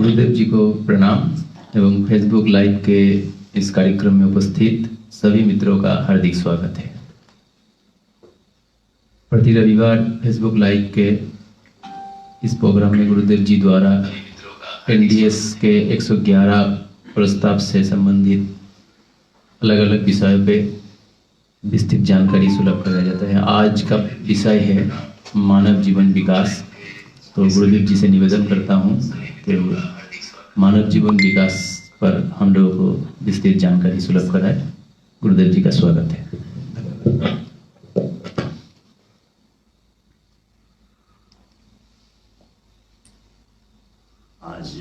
गुरुदेव जी को प्रणाम एवं फेसबुक लाइव के इस कार्यक्रम में उपस्थित सभी मित्रों का हार्दिक स्वागत है। प्रति रविवार फेसबुक लाइव के इस प्रोग्राम में गुरुदेव जी द्वारा एनडीएस के 111 प्रस्ताव से संबंधित अलग अलग विषयों पे विस्तृत जानकारी सुलभ कराया जाता है। आज का विषय है मानव जीवन विकास। तो गुरुदेव जी से निवेदन करता हूँ कि मानव जीवन विकास पर हम लोगों को विस्तृत जानकारी सुलभ कराए। गुरुदेव जी का स्वागत है। आज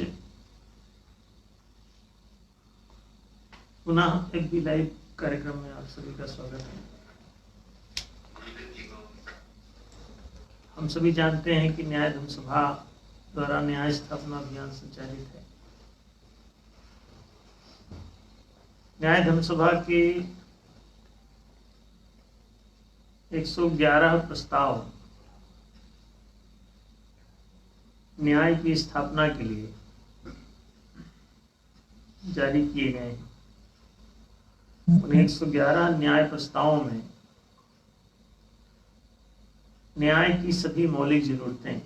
पुनः एक भी लाइव कार्यक्रम में आप सभी का स्वागत है। हम सभी जानते हैं कि न्याय धर्म सभा द्वारा न्याय स्थापना अभियान संचालित है। न्याय धर्म सभा के 111 प्रस्ताव न्याय की स्थापना के लिए जारी किए गए हैं। उन 111 न्याय प्रस्तावों में न्याय की सभी मौलिक जरूरतें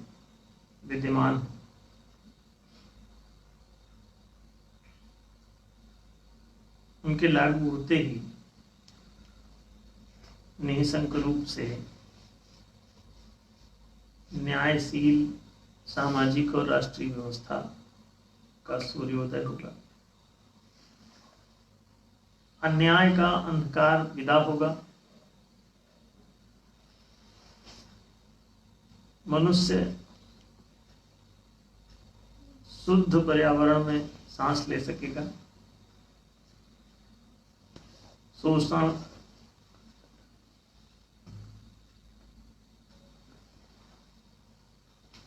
विद्यमान हैं। उनके लागू होते ही निःशंक रूप से न्यायशील सामाजिक और राष्ट्रीय व्यवस्था का सूर्योदय होगा। अन्याय का अंधकार विदा होगा। मनुष्य शुद्ध पर्यावरण में सांस ले सकेगा। शोषण,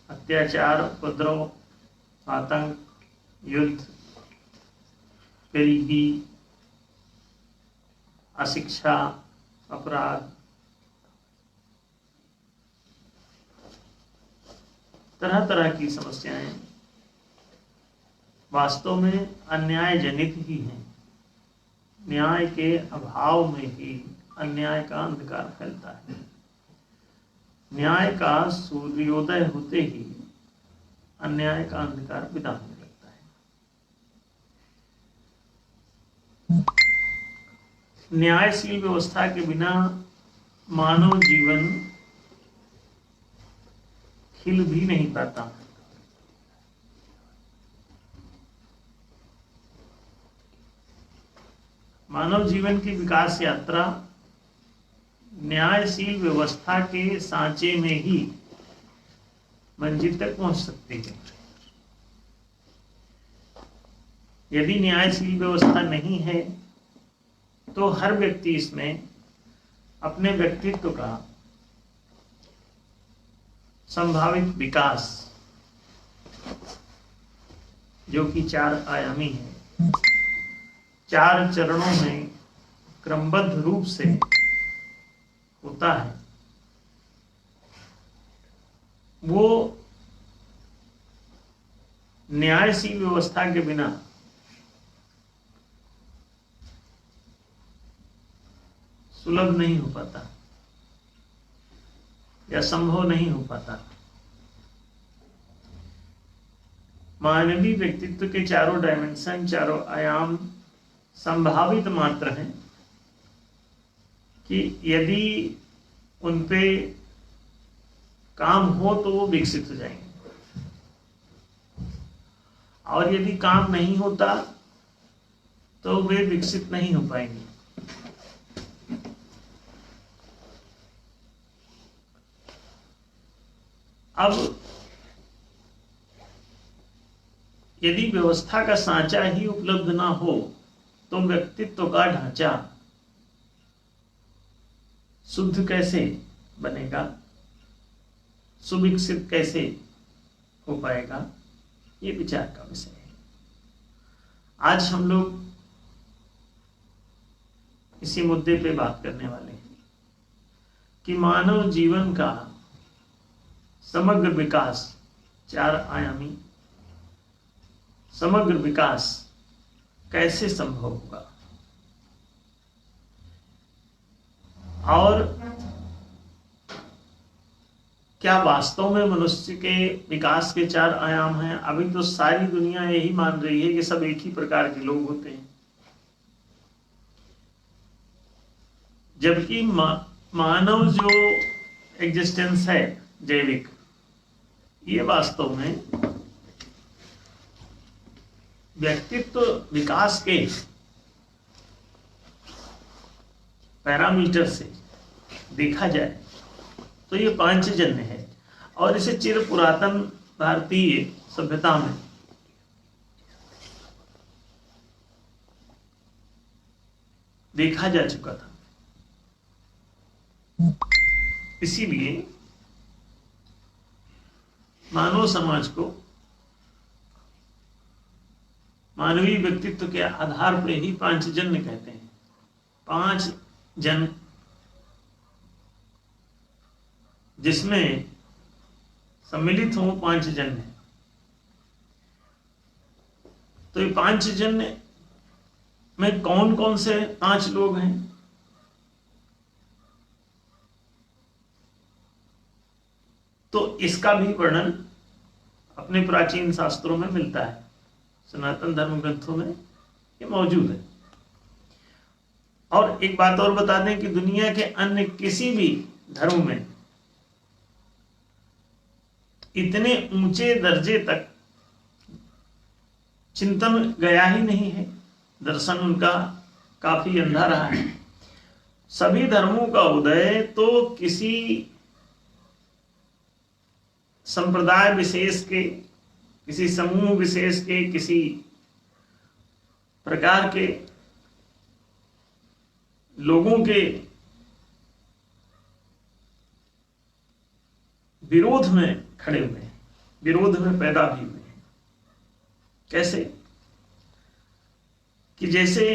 अत्याचार, उपद्रव, आतंक, युद्ध, गरीबी, अशिक्षा, अपराध, तरह तरह की समस्याएं वास्तव में अन्याय जनित ही हैं। न्याय के अभाव में ही अन्याय का अंधकार फैलता है। न्याय का सूर्योदय होते ही अन्याय का अंधकार विदा होने लगता है। न्यायशील व्यवस्था के बिना मानव जीवन खिल भी नहीं पाता। मानव जीवन की विकास यात्रा न्यायशील व्यवस्था के सांचे में ही मंजिल तक पहुंच सकती है। यदि न्यायशील व्यवस्था नहीं है तो हर व्यक्ति इसमें अपने व्यक्तित्व का संभावित विकास, जो कि 4 आयामी है, 4 चरणों में क्रमबद्ध रूप से होता है, वो न्यायशील व्यवस्था के बिना सुलभ नहीं हो पाता या संभव नहीं हो पाता। मानवीय व्यक्तित्व के 4 डायमेंशन, 4 आयाम संभावित मात्र हैं कि यदि उन पे काम हो तो वो विकसित हो जाएंगे, और यदि काम नहीं होता तो वे विकसित नहीं हो पाएंगे। अब यदि व्यवस्था का सांचा ही उपलब्ध ना हो तो व्यक्तित्व का ढांचा शुद्ध कैसे बनेगा, सुविकसित कैसे हो पाएगा, ये विचार का विषय है। आज हम लोग इसी मुद्दे पे बात करने वाले हैं कि मानव जीवन का समग्र विकास 4 आयामी समग्र विकास कैसे संभव होगा, और क्या वास्तव में मनुष्य के विकास के 4 आयाम हैं। अभी तो सारी दुनिया यही मान रही है कि सब एक ही प्रकार के लोग होते हैं, जबकि मानव जो एग्जिस्टेंस है जैविक, ये वास्तव में व्यक्तित्व विकास के पैरामीटर से देखा जाए तो ये पांचजन्य है, और इसे चिर पुरातन भारतीय सभ्यता में देखा जा चुका था। इसीलिए मानव समाज को मानवीय व्यक्तित्व के आधार पर ही पांचजन्य कहते हैं। 5 जन जिसमें सम्मिलित हो 5 जन्य, तो ये 5 जन्य में कौन कौन से 5 लोग हैं, तो इसका भी वर्णन अपने प्राचीन शास्त्रों में मिलता है, सनातन धर्म ग्रंथों में ये मौजूद है। और एक बात और बता दें कि दुनिया के अन्य किसी भी धर्म में इतने ऊंचे दर्जे तक चिंतन गया ही नहीं है, दर्शन उनका काफी अंधा रहा है। सभी धर्मों का उदय तो किसी संप्रदाय विशेष के, किसी समूह विशेष के, किसी प्रकार के लोगों के विरोध में खड़े हुए हैं, विरोध में पैदा भी हुए हैं। कैसे कि जैसे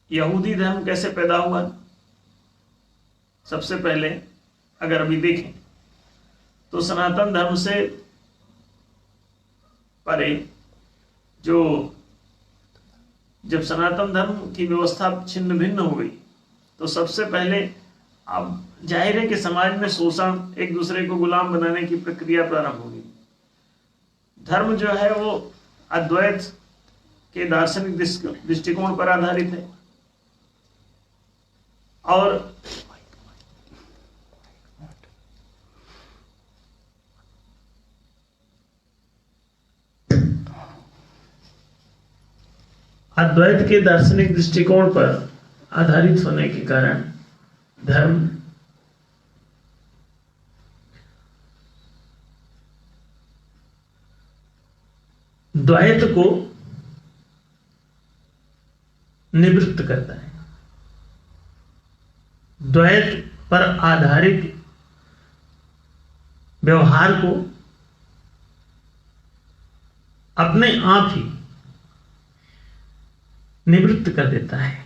यहूदी धर्म कैसे पैदा हुआ, सबसे पहले अगर अभी देखें तो सनातन धर्म से परे जो जब सनातन धर्म की व्यवस्था छिन्न भिन्न हो गई तो सबसे पहले अब जाहिर है कि समाज में शोषण, एक दूसरे को गुलाम बनाने की प्रक्रिया प्रारंभ हो गई। धर्म जो है वो अद्वैत के दार्शनिक दृष्टिकोण पर आधारित है, और अद्वैत के दार्शनिक दृष्टिकोण पर आधारित होने के कारण धर्म द्वैत को निवृत्त करता है। द्वैत पर आधारित व्यवहार को अपने आप ही निवृत्त कर देता है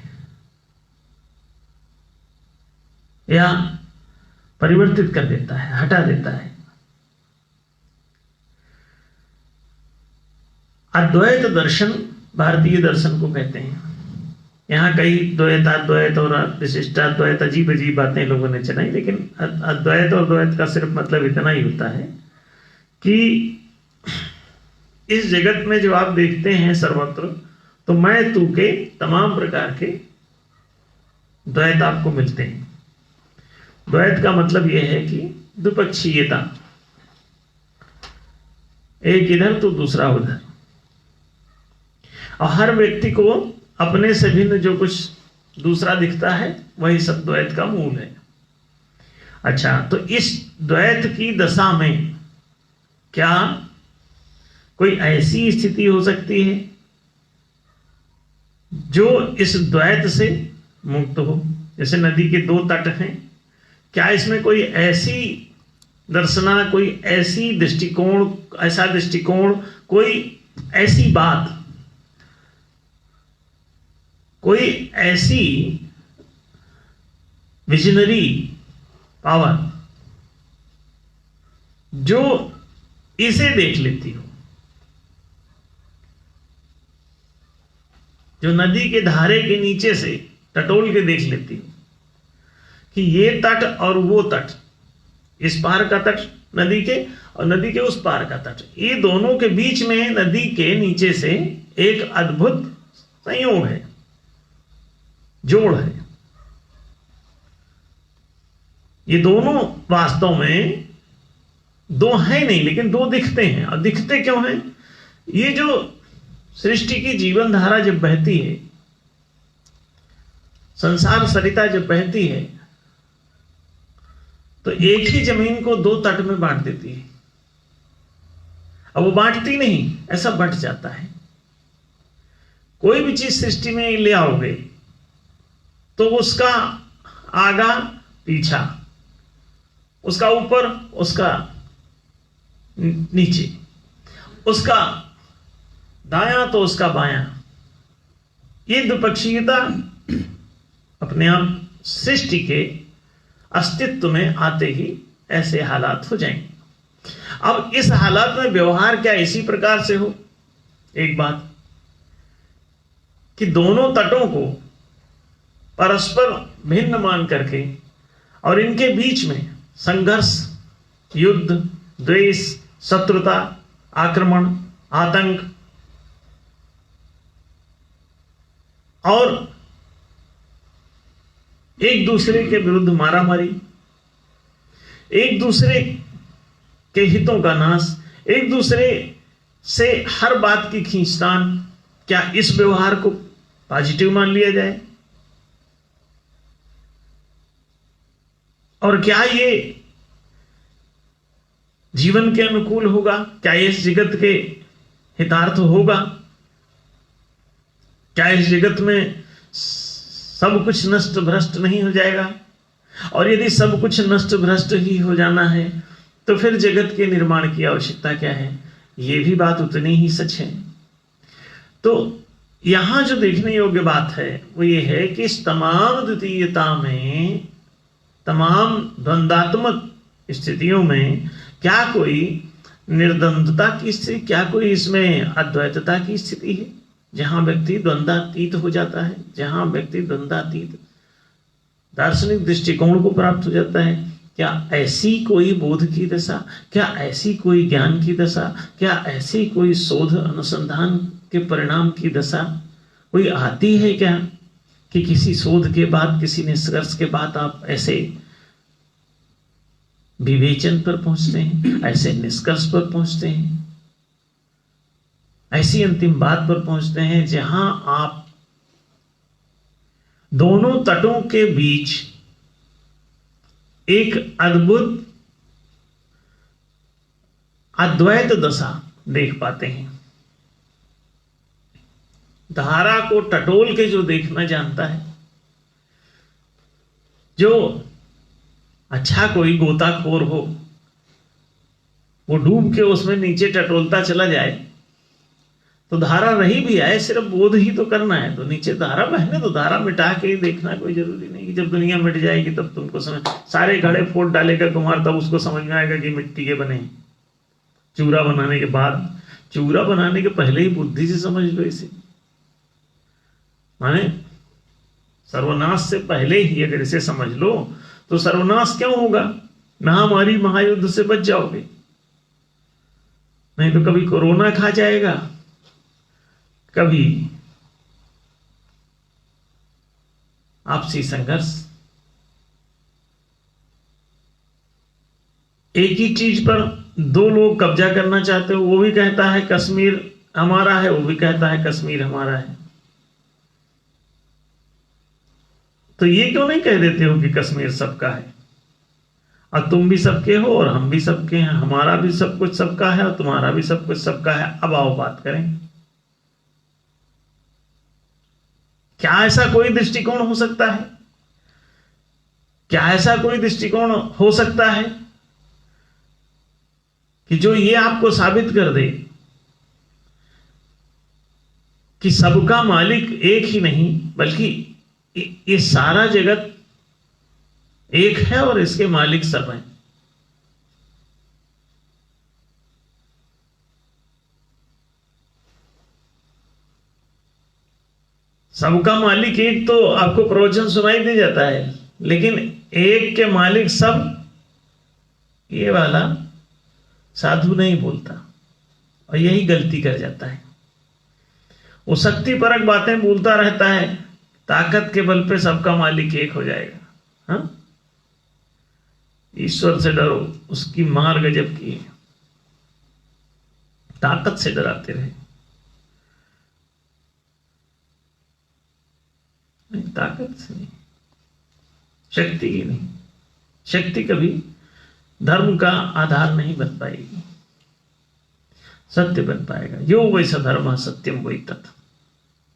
या परिवर्तित कर देता है, हटा देता है। अद्वैत दर्शन भारतीय दर्शन को कहते हैं। यहाँ कई द्वैताद्वैत और विशिष्टाद्वैत अजीब अजीब बातें लोगों ने चलाई, लेकिन अद्वैत और द्वैत का सिर्फ मतलब इतना ही होता है कि इस जगत में जो आप देखते हैं सर्वत्र, तो मैं तू के तमाम प्रकार के द्वैत आपको मिलते हैं। द्वैत का मतलब यह है कि द्विपक्षीयता, एक इधर तो दूसरा उधर, और हर व्यक्ति को अपने से भिन्न जो कुछ दूसरा दिखता है वही सब द्वैत का मूल है। अच्छा, तो इस द्वैत की दशा में क्या कोई ऐसी स्थिति हो सकती है जो इस द्वैत से मुक्त हो? जैसे नदी के 2 तट हैं, क्या इसमें कोई ऐसी दर्शना, कोई ऐसी दृष्टिकोण, ऐसा दृष्टिकोण, कोई ऐसी बात, कोई ऐसी विजनरी पावर जो इसे देख लेती हो, जो नदी के धारे के नीचे से टटोल के देख लेती हो कि ये तट और वो तट, इस पार का तट नदी के और नदी के उस पार का तट, ये दोनों के बीच में नदी के नीचे से एक अद्भुत संयोग है, जोड़ है। ये दोनों वास्तव में दो हैं नहीं, लेकिन दो दिखते हैं। और दिखते क्यों हैं? ये जो सृष्टि की जीवन धारा जब बहती है, संसार सरिता जब बहती है, तो एक ही जमीन को दो तट में बांट देती है। अब वो बांटती नहीं, ऐसा बंट जाता है। कोई भी चीज सृष्टि में ले आओगे तो उसका आगा पीछा, उसका ऊपर उसका नीचे, उसका दायां तो उसका बायां, ये द्विपक्षीयता अपने आप सृष्टि के अस्तित्व में आते ही ऐसे हालात हो जाएंगे। अब इस हालात में व्यवहार क्या इसी प्रकार से हो? एक बात कि दोनों तटों को परस्पर भिन्न मान करके और इनके बीच में संघर्ष, युद्ध, द्वेष, शत्रुता, आक्रमण, आतंक और एक दूसरे के विरुद्ध मारामारी, एक दूसरे के हितों का नाश, एक दूसरे से हर बात की खींचतान, क्या इस व्यवहार को पॉजिटिव मान लिया जाए? और क्या ये जीवन के अनुकूल होगा? क्या ये इस जगत के हितार्थ होगा? क्या इस जगत में सब कुछ नष्ट भ्रष्ट नहीं हो जाएगा? और यदि सब कुछ नष्ट भ्रष्ट ही हो जाना है तो फिर जगत के निर्माण की आवश्यकता क्या है? ये भी बात उतनी ही सच है। तो यहां जो देखने योग्य बात है वो ये है कि इस तमाम द्वितीयता में, तमाम द्वंद्वात्मक स्थितियों में क्या कोई निर्द्वंद्वता की स्थिति, क्या कोई इसमें अद्वैतता की स्थिति है जहां व्यक्ति द्वंद्वातीत हो जाता है, जहां व्यक्ति द्वंद्वातीत दार्शनिक दृष्टिकोण को प्राप्त हो जाता है? क्या ऐसी कोई बोध की दशा, क्या ऐसी कोई ज्ञान की दशा, क्या ऐसी कोई शोध अनुसंधान के परिणाम की दशा कोई आती है क्या कि किसी शोध के बाद, किसी निष्कर्ष के बाद आप ऐसे विवेचन पर पहुंचते हैं, ऐसे निष्कर्ष पर पहुंचते हैं, ऐसी अंतिम बात पर पहुंचते हैं जहां आप दोनों तटों के बीच एक अद्भुत अद्वैत दशा देख पाते हैं? धारा को टटोल के जो देखना जानता है, जो अच्छा कोई गोताखोर हो, वो डूब के उसमें नीचे टटोलता चला जाए तो धारा रही भी आए, सिर्फ बोध ही तो करना है। तो नीचे धारा बहने तो धारा मिटा के ही देखना कोई जरूरी नहीं कि जब दुनिया मिट जाएगी तब तुमको समझ, सारे घड़े फोड़ डालेगा कुम्हार तब उसको समझ में आएगा कि मिट्टी के बने। चूरा बनाने के बाद, चूरा बनाने के पहले ही बुद्धि से समझ लो इसे, माने सर्वनाश से पहले ही अगर इसे समझ लो तो सर्वनाश क्यों होगा? महामारी महायुद्ध से बच जाओगे, नहीं तो कभी कोरोना खा जाएगा, कभी आपसी संघर्ष। एक ही चीज पर दो लोग कब्जा करना चाहते हो, वो भी कहता है कश्मीर हमारा है, वो भी कहता है कश्मीर हमारा है। तो ये क्यों नहीं कह देते हो कि कश्मीर सबका है और तुम भी सबके हो और हम भी सबके हैं, हमारा भी सब कुछ सबका है और तुम्हारा भी सब कुछ सबका है? अब आओ बात करें, क्या ऐसा कोई दृष्टिकोण हो सकता है? क्या ऐसा कोई दृष्टिकोण हो सकता है कि जो ये आपको साबित कर दे कि सबका मालिक एक ही नहीं बल्कि ये सारा जगत एक है और इसके मालिक सब हैं? सबका मालिक एक तो आपको प्रवचन सुनाई दे जाता है, लेकिन एक के मालिक सब, ये वाला साधु नहीं बोलता, और यही गलती कर जाता है। वो शक्ति परक बातें बोलता रहता है, ताकत के बल पे सबका मालिक एक हो जाएगा। हाँ, ईश्वर से डरो, उसकी मार गजब की है। ताकत से डराते रहे, नहीं, ताकत से नहीं, शक्ति की नहीं। शक्ति कभी धर्म का आधार नहीं बन पाएगी, सत्य बन पाएगा। यो वैसा धर्म सत्यम वही तत्,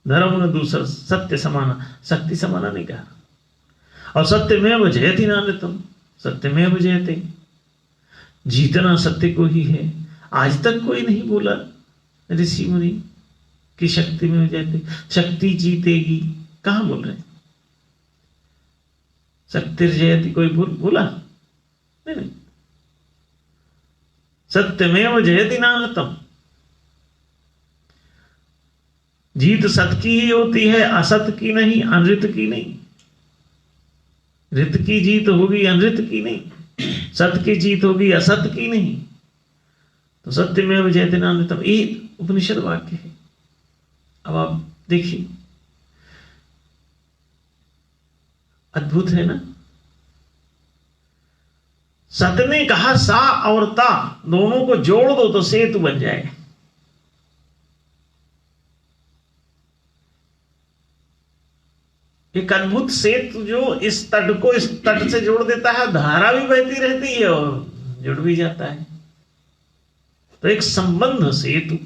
धर्म न दूसरा सत्य समाना, शक्ति समाना नहीं कहा। और सत्यमेव जयति नान्यतम, सत्यमेव जयते, जीतना सत्य को ही है। आज तक कोई नहीं बोला ऋषि मुनि कि शक्ति में जयते, शक्ति जीतेगी, कहां बोल रहे? शक्ति जयति कोई बोला नहीं। सत्यमेव जयति नान्यतम, जीत सत की ही होती है, असत की नहीं, अनृत की नहीं। ऋत की जीत होगी, अनृत की नहीं। सत की जीत होगी, असत की नहीं। तो सत्यमेव जयते नान्यतम, ये उपनिषद वाक्य है। अब आप देखिए, अद्भुत है ना। सत ने कहा सा और ता दोनों को जोड़ दो तो सेतु बन जाए। एक अद्भुत सेतु जो इस तट को इस तट से जोड़ देता है, धारा भी बहती रहती है और जुड़ भी जाता है। तो एक संबंध सेतु,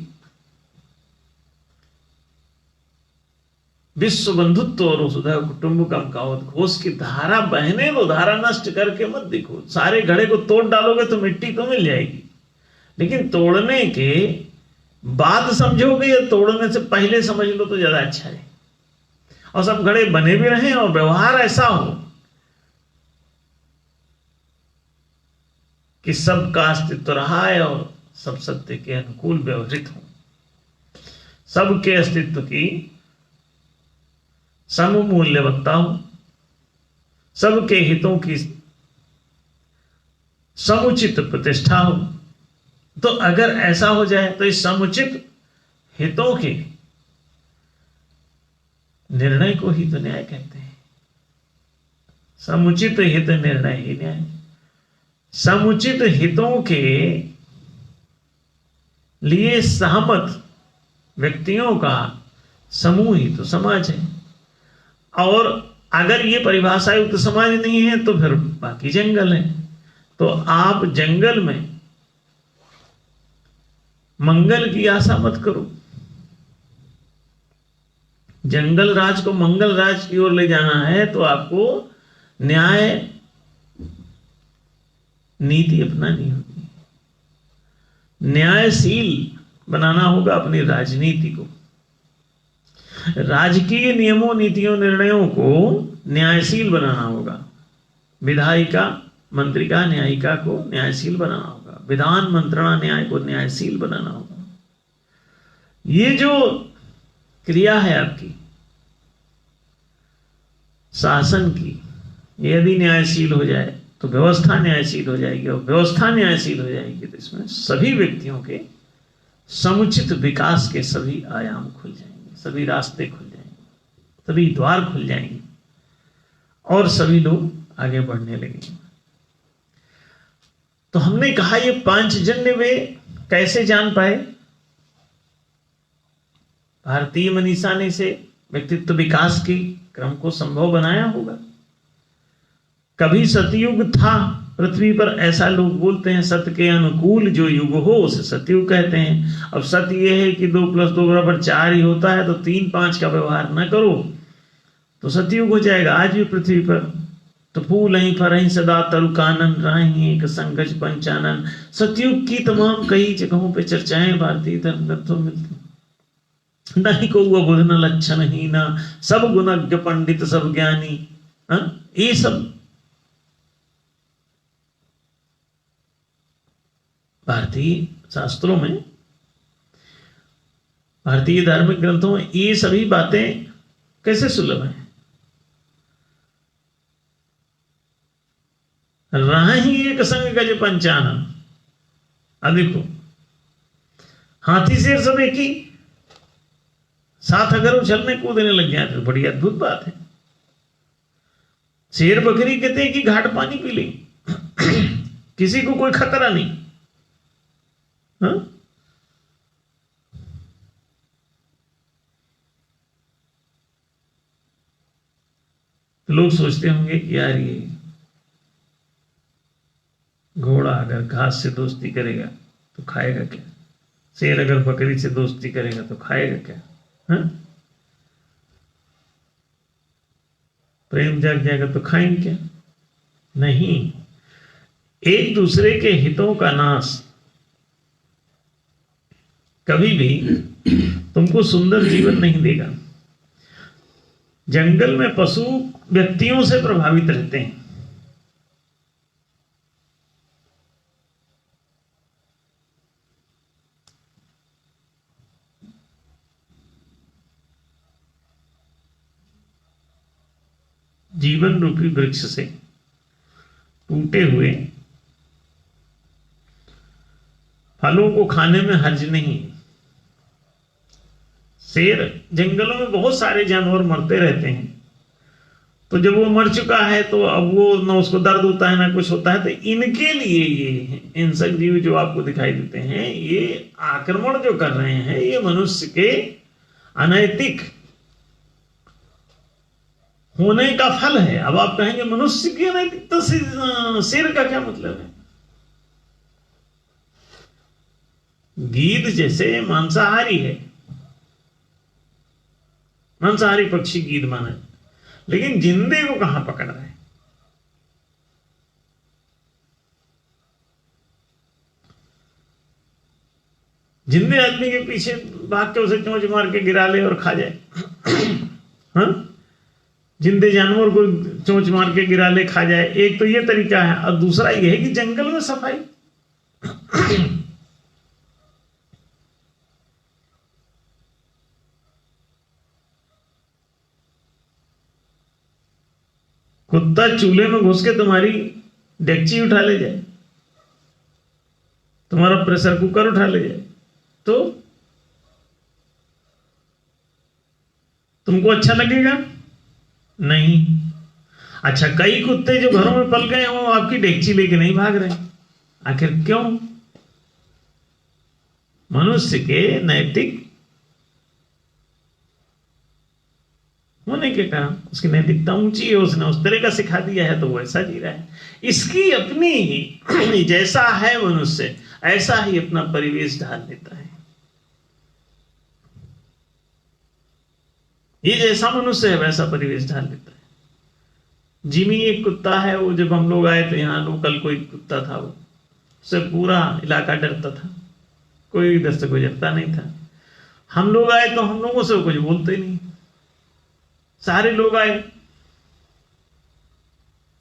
विश्व बंधुत्व और वसुधैव कुटुंबकम का उद्घोष की धारा बहने दो, धारा नष्ट करके मत देखो। सारे घड़े को तोड़ डालोगे तो मिट्टी तो मिल जाएगी, लेकिन तोड़ने के बाद समझोगे या तोड़ने से पहले समझ लो तो ज्यादा अच्छा है। और सब घड़े बने भी रहे और व्यवहार ऐसा हो कि सबका अस्तित्व रहा है और सब सत्य के अनुकूल व्यवहृत हो, सबके अस्तित्व की सममूल्यवत्ता हो, सबके हितों की समुचित प्रतिष्ठा हो। तो अगर ऐसा हो जाए तो इस समुचित हितों के निर्णय को ही तो न्याय कहते हैं। समुचित हित निर्णय ही न्याय। समुचित हितों के लिए सहमत व्यक्तियों का समूह ही तो समाज है। और अगर ये परिभाषा युक्त समाज नहीं है तो फिर बाकी जंगल है। तो आप जंगल में मंगल की आशा मत करो। जंगल राज को मंगल राज की ओर ले जाना है तो आपको न्याय नीति अपनानी होगी, न्यायशील बनाना होगा अपनी राजनीति को। राजकीय नियमों, नीतियों, निर्णयों को न्यायशील बनाना होगा। विधायिका, मंत्रिका, न्यायिका को न्यायशील बनाना होगा। विधान, मंत्रणा, न्याय को न्यायशील बनाना होगा। ये जो क्रिया है आपकी शासन की, यदि न्यायशील हो जाए तो व्यवस्था न्यायशील हो जाएगी, और व्यवस्था न्यायशील हो जाएगी तो इसमें सभी व्यक्तियों के समुचित विकास के सभी आयाम खुल जाएंगे, सभी रास्ते खुल जाएंगे, सभी द्वार खुल जाएंगे और सभी लोग आगे बढ़ने लगेंगे। तो हमने कहा ये पांचजन्य वे कैसे जान पाए? भारतीय मनीषा ने इसे व्यक्तित्व विकास के क्रम को संभव बनाया होगा। कभी सतयुग था पृथ्वी पर, ऐसा लोग बोलते हैं। सत्य के अनुकूल जो युग हो उसे सतयुग कहते हैं। अब सत्य यह है कि 2 + 2 = 4 ही होता है, तो 3 5 का व्यवहार न करो तो सतयुग हो जाएगा। आज भी पृथ्वी पर तो फूल ही फरही सदा तरु कानन, राही एक संगज पंचानन। सतयुग की तमाम कई जगहों पे चर्चाएं भारतीय धर्म ग्रंथों में मिलती। नहीं को वो बुध न लक्षण ही ना, सब गुणज्ञ पंडित सब ज्ञानी। ये सब भारतीय शास्त्रों में, भारतीय धार्मिक ग्रंथों में ये सभी बातें कैसे सुलभ है? रहा ही एक संग गज पंचानन। अब देखो, हाथी शेर सब एक ही साथ अगर उछलने कूदने लग जाए तो बड़ी अद्भुत बात है। शेर बकरी कहते हैं कि घाट पानी पी ले, किसी को कोई खतरा नहीं। हाँ? तो लोग सोचते होंगे कि यार ये घोड़ा अगर घास से दोस्ती करेगा तो खाएगा क्या, शेर अगर बकरी से दोस्ती करेगा तो खाएगा क्या? हाँ? प्रेम जाग जाएगा तो खाएंगे क्या? नहीं, एक दूसरे के हितों का नाश कभी भी तुमको सुंदर जीवन नहीं देगा। जंगल में पशु व्यक्तियों से प्रभावित रहते हैं। जीवन रूपी वृक्ष से टूटे हुए फलों को खाने में हर्ज नहीं। शेर, जंगलों में बहुत सारे जानवर मरते रहते हैं, तो जब वो मर चुका है तो अब वो ना उसको दर्द होता है ना कुछ होता है। तो इनके लिए ये हिंसक जीव जो आपको दिखाई देते हैं, ये आक्रमण जो कर रहे हैं, ये मनुष्य के अनैतिक होने का फल है। अब आप कहेंगे मनुष्य की अनैतिकता से शेर का क्या मतलब है? गीद जैसे मांसाहारी है, मांसाहारी पक्षी गीद माना है, लेकिन जिंदे को कहां पकड़ रहे हैं? जिंदे आदमी के पीछे भाग के उसे चोंच मार के गिरा ले और खा जाए। हाँ? जिंदे जानवर को चोंच मार के गिरा ले खा जाए, एक तो ये तरीका है, और दूसरा ये है कि जंगल में सफाई। कुत्ता चूल्हे में घुस के तुम्हारी डेगची उठा ले जाए, तुम्हारा प्रेशर कुकर उठा ले जाए, तो तुमको अच्छा लगेगा? नहीं। अच्छा, कई कुत्ते जो घरों में पल गए वो आपकी डेगची लेके नहीं भाग रहे, आखिर क्यों? मनुष्य के नैतिक होने के कारण, उसकी नैतिकता ऊंची है, उसने उस तरह का सिखा दिया है तो वो ऐसा जी रहा है। इसकी अपनी ही, जैसा है मनुष्य ऐसा ही अपना परिवेश ढाल लेता है। ये जैसा मनुष्य है वैसा परिवेश ढाल लेता है। जिमी एक कुत्ता है, वो जब हम लोग आए तो यहाँ लोकल कोई कुत्ता था, वो उससे पूरा इलाका डरता था, कोई इधर से गुजरता नहीं था। हम लोग आए तो हम लोगों से कुछ बोलते नहीं, सारे लोग आए।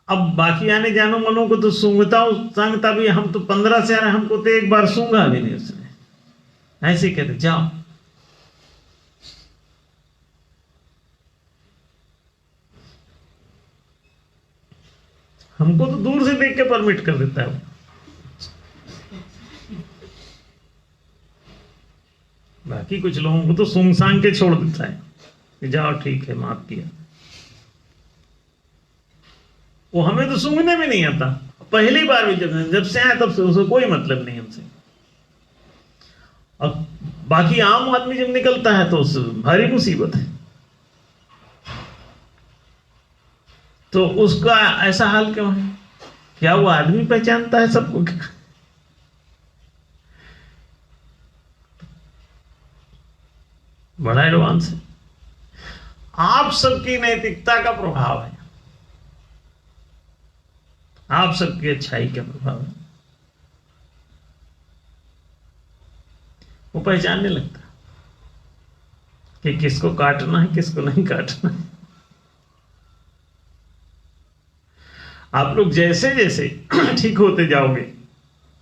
अब बाकी आने जानो मनो को तो सूंघता भी, हम तो 15 से आ रहे, हमको तो एक बार सूंघा भी नहीं उसने। ऐसे कहते जाओ, हमको तो दूर से देख के परमिट कर देता है। बाकी कुछ लोगों को तो सूंघ सांग के छोड़ देता है कि जाओ ठीक है, माफ किया। वो हमें तो सूंघने में नहीं आता। पहली बार भी जब से आया तब से उसको कोई मतलब नहीं हमसे। और बाकी आम आदमी जब निकलता है तो उस भारी मुसीबत है। तो उसका ऐसा हाल क्यों है? क्या वो आदमी पहचानता है सबको? बड़ा एडवांस है। आप सबकी नैतिकता का प्रभाव है, आप सबकी अच्छाई का प्रभाव है। वो पहचानने लगता कि किसको काटना है, किसको नहीं काटना है। आप लोग जैसे जैसे ठीक होते जाओगे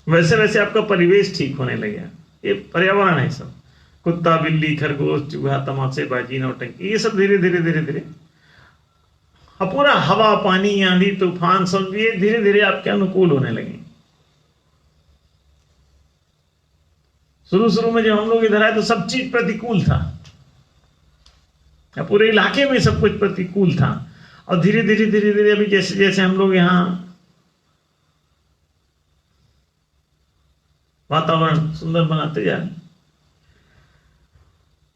वैसे वैसे आपका परिवेश ठीक होने लगेगा। ये पर्यावरण है सब। कुत्ता, बिल्ली, खरगोश, चूहा, तमाशेबाजी, नौटंकी, ये सब धीरे धीरे धीरे धीरे पूरा हवा, पानी, आंधी, तूफान सब ये धीरे धीरे आपके अनुकूल होने लगे। शुरू शुरू में जब हम लोग इधर आए तो सब चीज प्रतिकूल था, पूरे इलाके में सब कुछ प्रतिकूल था। और धीरे धीरे धीरे धीरे अभी जैसे जैसे हम लोग यहाँ वातावरण सुंदर बनाते जा रहे,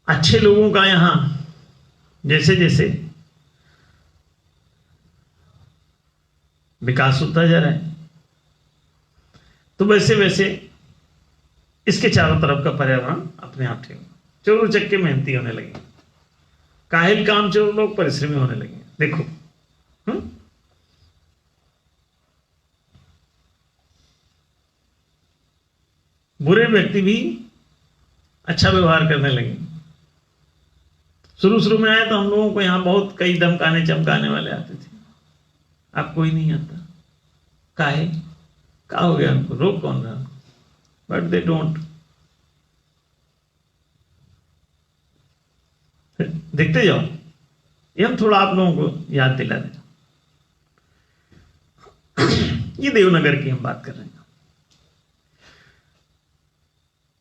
अच्छे लोगों का यहाँ जैसे जैसे विकास होता जा रहा है, तो वैसे वैसे इसके चारों तरफ का पर्यावरण अपने आप ठीक, चोर उचक्के मेहनती होने लगे, काहिल काम चोर लोग परिश्रमी होने लगे। देखो बुरे व्यक्ति भी अच्छा व्यवहार करने लगे। शुरू शुरू में आए तो हम लोगों को यहां बहुत कई धमकाने चमकाने वाले आते थे, अब कोई नहीं आता। काहे का हो गया, उनको रोक कौन रहा, बट दे डोंट। देखते जाओ, ये हम थोड़ा आप लोगों को याद दिला दें। ये देवनगर की हम बात कर रहे हैं,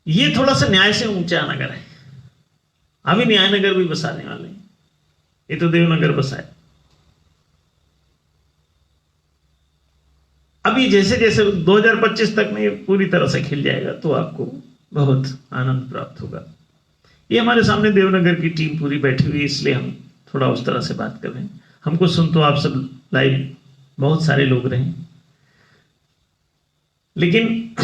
ये थोड़ा सा न्याय से ऊंचा नगर है। अभी न्यायनगर भी बसाने वाले हैं, ये तो देवनगर बसा है। अभी जैसे जैसे 2025 तक में ये पूरी तरह से खिल जाएगा तो आपको बहुत आनंद प्राप्त होगा। ये हमारे सामने देवनगर की टीम पूरी बैठी हुई है, इसलिए हम थोड़ा उस तरह से बात कर रहे हैं। हमको सुन तो आप सब लाइव बहुत सारे लोग रहे, लेकिन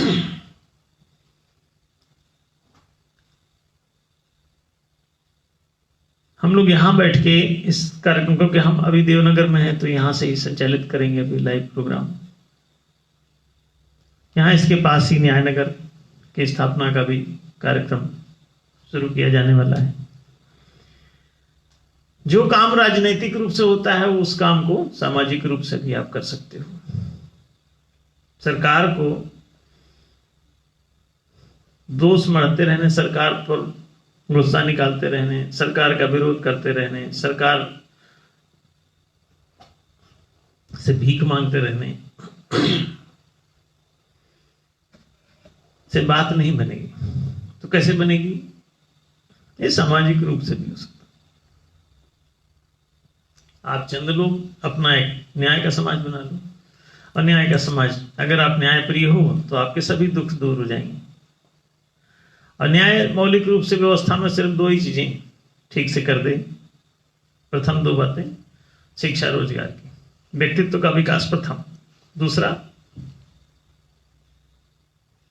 हम लोग यहां बैठ के इस कार्यक्रम को, कि हम अभी देवनगर में हैं तो यहां से ही संचालित करेंगे अभी लाइव प्रोग्राम। यहां इसके पास ही न्यायनगर की स्थापना का भी कार्यक्रम शुरू किया जाने वाला है। जो काम राजनीतिक रूप से होता है उस काम को सामाजिक रूप से भी आप कर सकते हो। सरकार को दोष मढ़ते रहने, सरकार पर गुस्सा निकालते रहने, सरकार का विरोध करते रहने, सरकार से भीख मांगते रहने से बात नहीं बनेगी। तो कैसे बनेगी? ये सामाजिक रूप से भी हो सकता। आप चंद लोग अपना एक न्याय का समाज बना लो, और न्याय का समाज, अगर आप न्याय प्रिय हो तो आपके सभी दुख दूर हो जाएंगे। और न्याय मौलिक रूप से व्यवस्था में सिर्फ दो ही चीजें ठीक से कर दे। प्रथम दो बातें, शिक्षा रोजगार की, व्यक्तित्व का विकास प्रथम, दूसरा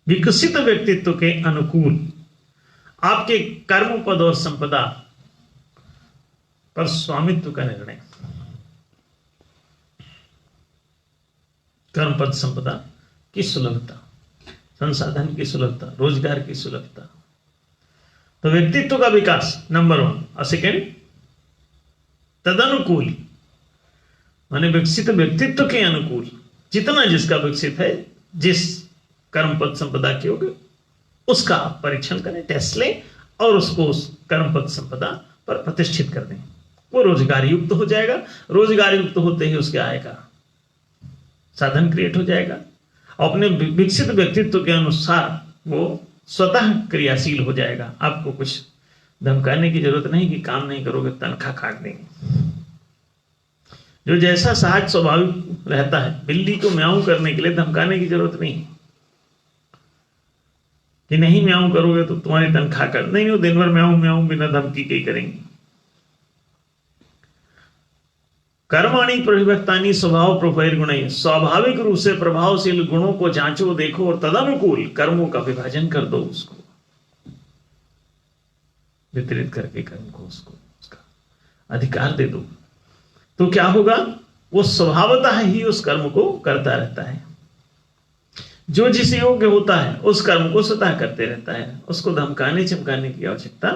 विकसित व्यक्तित्व के अनुकूल आपके कर्म पद और संपदा पर स्वामित्व का निर्णय। कर्म पद संपदा की सुलभता, संसाधन की सुलभता, रोजगार की सुलभता, तो व्यक्तित्व का विकास नंबर 1। और सेकेंड तदनुकूल, माने विकसित व्यक्तित्व के अनुकूल। जितना जिसका विकसित है, जिस कर्म पद संपदा के होगे उसका आप परीक्षण करें, टेस्ट लें और उसको उस कर्म पद संपदा पर प्रतिष्ठित कर दें। वो रोजगार युक्त हो जाएगा। रोजगार युक्त होते ही उसके आय का साधन क्रिएट हो जाएगा। अपने विकसित व्यक्तित्व के अनुसार वो स्वतः क्रियाशील हो जाएगा। आपको कुछ धमकाने की जरूरत नहीं कि काम नहीं करोगे तनख्वाह काट देंगे। जो जैसा सहज स्वाभाविक रहता है, बिल्ली को म्याऊं करने के लिए धमकाने की जरूरत नहीं कि नहीं म्याऊं करोगे तो तुम्हारी तनख्वाह काट, नहीं, वो दिन भर म्याऊं म्याऊं बिना धमकी के ही करेंगे। कर्माणि प्रविभक्तानि स्वभाव प्रोफाइल गुण, स्वाभाविक रूप से प्रभावशील गुणों को जांचो, देखो और तदनुकूल कर्मों का विभाजन कर दो, उसको वितरित करके कर्म को उसको उसका अधिकार दे दो। तो क्या होगा? वो स्वभावतः ही उस कर्म को करता रहता है। जो जिस योग्य होता है उस कर्म को स्वतः करते रहता है, उसको धमकाने चमकाने की आवश्यकता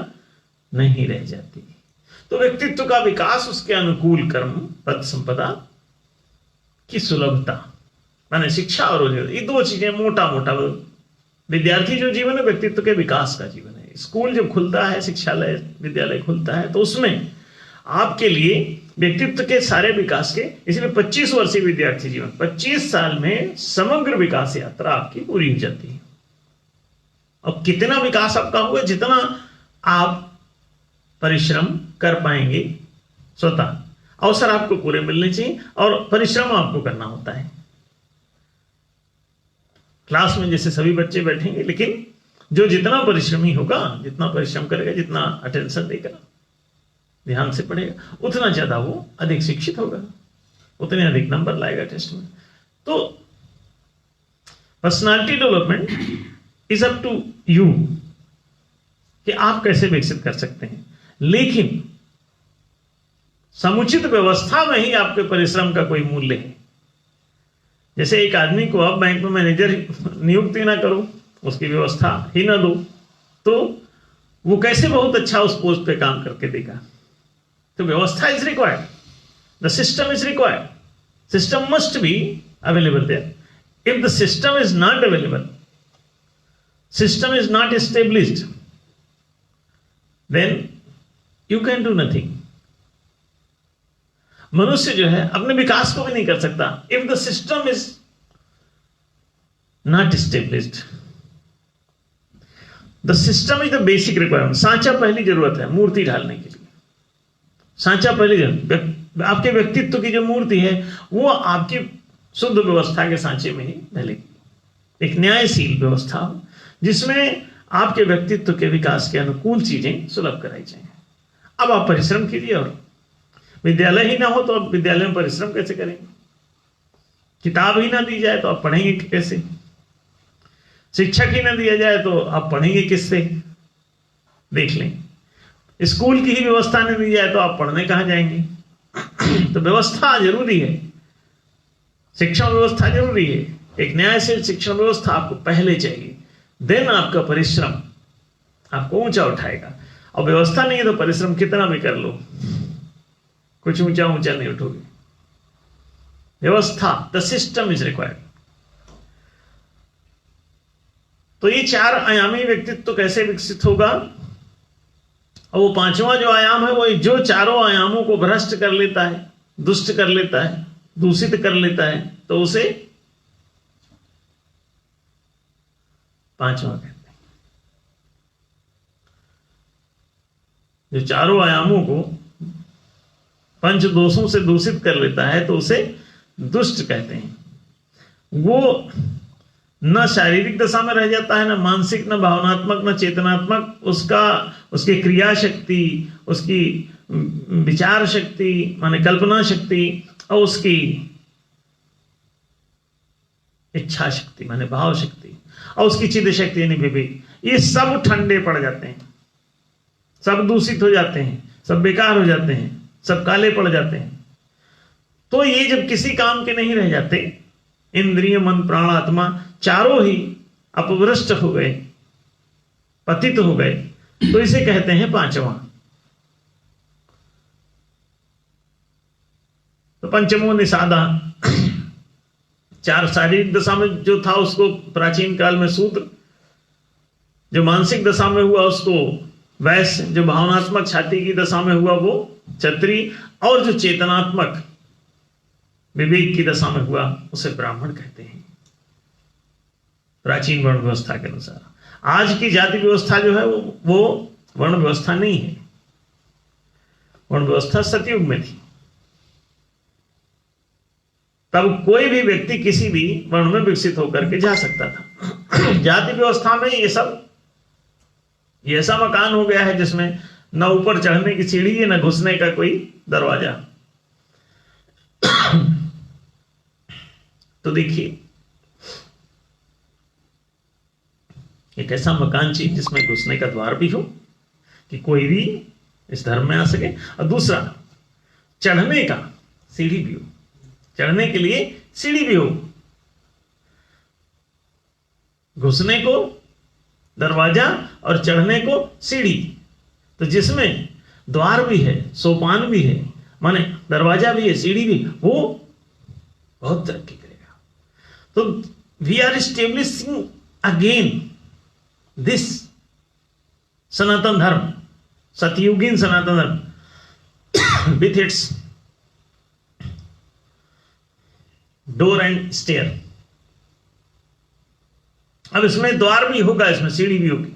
नहीं रह जाती। तो व्यक्तित्व का विकास, उसके अनुकूल कर्म पद संपदा की सुलभता, माने शिक्षा और रोजगार, ये दो चीजें मोटा मोटा विद्यार्थी जो जीवन है व्यक्तित्व के विकास का जीवन है। स्कूल जब खुलता है, शिक्षालय विद्यालय खुलता है, तो उसमें आपके लिए व्यक्तित्व के सारे विकास के, इसलिए 25 वर्षीय विद्यार्थी जीवन, 25 साल में समग्र विकास यात्रा आपकी पूरी हो जाती है। और कितना विकास आपका हुआ, जितना आप परिश्रम कर पाएंगे, स्वतः अवसर आपको पूरे मिलने चाहिए और परिश्रम आपको करना होता है। क्लास में जैसे सभी बच्चे बैठेंगे, लेकिन जो जितना परिश्रमी होगा, जितना परिश्रम करेगा, जितना अटेंशन देगा, ध्यान से पढ़ेगा, उतना ज्यादा वो अधिक शिक्षित होगा, उतने अधिक नंबर लाएगा टेस्ट में। तो personality development is up to you कि आप कैसे विकसित कर सकते हैं, लेकिन समुचित व्यवस्था में ही आपके परिश्रम का कोई मूल्य है। जैसे एक आदमी को आप बैंक में मैनेजर नियुक्ति ना करो, उसकी व्यवस्था ही ना दो, तो वो कैसे बहुत अच्छा उस पोस्ट पे काम करके देगा। तो व्यवस्था is required, the system is required, system must be available there. If the system is not available, system is not established, then you can do nothing. मनुष्य जो है अपने विकास को भी नहीं कर सकता if the system is not established. The system is the basic requirement. सांचा पहली जरूरत है मूर्ति ढालने के लिए, सांचा पहली जरूरत। आपके व्यक्तित्व की जो मूर्ति है वो आपकी शुद्ध व्यवस्था के सांचे में ही ढलेगी। एक न्यायशील व्यवस्था हो जिसमें आपके व्यक्तित्व के विकास के अनुकूल चीजें सुलभ कराई जाए। अब आप परिश्रम कीजिए, और विद्यालय ही ना हो तो आप विद्यालय में परिश्रम कैसे करेंगे? किताब ही ना दी जाए तो आप पढ़ेंगे कैसे? शिक्षक ही ना दिया जाए तो आप पढ़ेंगे किससे? देख लें, स्कूल की ही व्यवस्था नहीं दी जाए तो आप पढ़ने कहां जाएंगे? तो व्यवस्था जरूरी है, शिक्षा व्यवस्था जरूरी है। एक न्यायशील शिक्षा व्यवस्था आपको पहले चाहिए, देन आपका परिश्रम आपको ऊंचा उठाएगा। और व्यवस्था नहीं है तो परिश्रम कितना भी कर लो, कुछ ऊंचा ऊंचा नहीं उठोगे। व्यवस्था, द सिस्टम इज रिक्वायर्ड। तो ये 4 आयामी व्यक्तित्व कैसे विकसित होगा? और वो 5वां जो आयाम है वो जो चारों आयामों को भ्रष्ट कर लेता है, दुष्ट कर लेता है, दूषित कर लेता है, तो उसे 5वां कहते हैं। जो चारों आयामों को पंच दोषों से दूषित कर लेता है तो उसे दुष्ट कहते हैं। वो न शारीरिक दशा में रह जाता है, न मानसिक, न भावनात्मक, न चेतनात्मक। उसकी क्रिया शक्ति, उसकी विचार शक्ति माने कल्पना शक्ति, और उसकी इच्छा शक्ति माने भाव शक्ति, और उसकी चिद शक्ति यानी विवेक, ये सब ठंडे पड़ जाते हैं, सब दूषित हो जाते हैं, सब बेकार हो जाते हैं, सब काले पड़ जाते हैं। तो ये जब किसी काम के नहीं रह जाते, इंद्रिय, मन, प्राण, आत्मा चारों ही अपभ्रष्ट हो गए, पतित हो गए, तो इसे कहते हैं 5वां। तो पंचमो निषादा, 4 शारीरिक दशा में जो था उसको प्राचीन काल में शूद्र, जो मानसिक दशा में हुआ उसको वैश्य, जो भावनात्मक छाती की दशा में हुआ वो क्षत्रिय, और जो चेतनात्मक विवेक की दशा में हुआ उसे ब्राह्मण कहते हैं, प्राचीन वर्ण व्यवस्था के अनुसार। आज की जाति व्यवस्था जो है वो वर्ण व्यवस्था नहीं है, वर्ण व्यवस्था सतयुग में थी। तब कोई भी व्यक्ति किसी भी वर्ण में विकसित होकर के जा सकता था। जाति व्यवस्था में ये ऐसा मकान हो गया है जिसमें न ऊपर चढ़ने की सीढ़ी है, न घुसने का कोई दरवाजा। तो देखिए, एक ऐसा मकान चाहिए जिसमें घुसने का द्वार भी हो कि कोई भी इस धर्म में आ सके, और दूसरा चढ़ने का सीढ़ी भी हो, चढ़ने के लिए सीढ़ी भी हो, घुसने को दरवाजा और चढ़ने को सीढ़ी। तो जिसमें द्वार भी है, सोपान भी है, माने दरवाजा भी है, सीढ़ी भी, वो बहुत तरक्की करेगा। तो we are establishing again this Sanatan Dharma, सतयुगीन Sanatan Dharma with its door and stair. अब इसमें द्वार भी होगा, इसमें सीढ़ी भी होगी,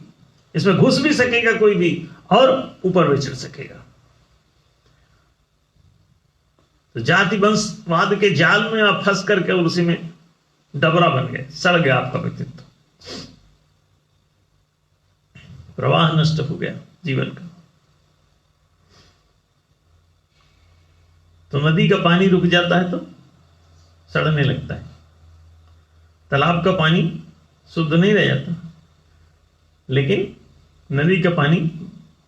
इसमें घुस भी सकेगा कोई भी और ऊपर भी चढ़ सकेगा। तो जाति वंशवाद के जाल में आप फंस करके और उसी में डबरा बन गए, सड़ गया आपका व्यक्तित्व, प्रवाह नष्ट हो गया जीवन का। तो नदी का पानी रुक जाता है तो सड़ने लगता है, तालाब का पानी शुद्ध नहीं रह जाता, लेकिन नदी का पानी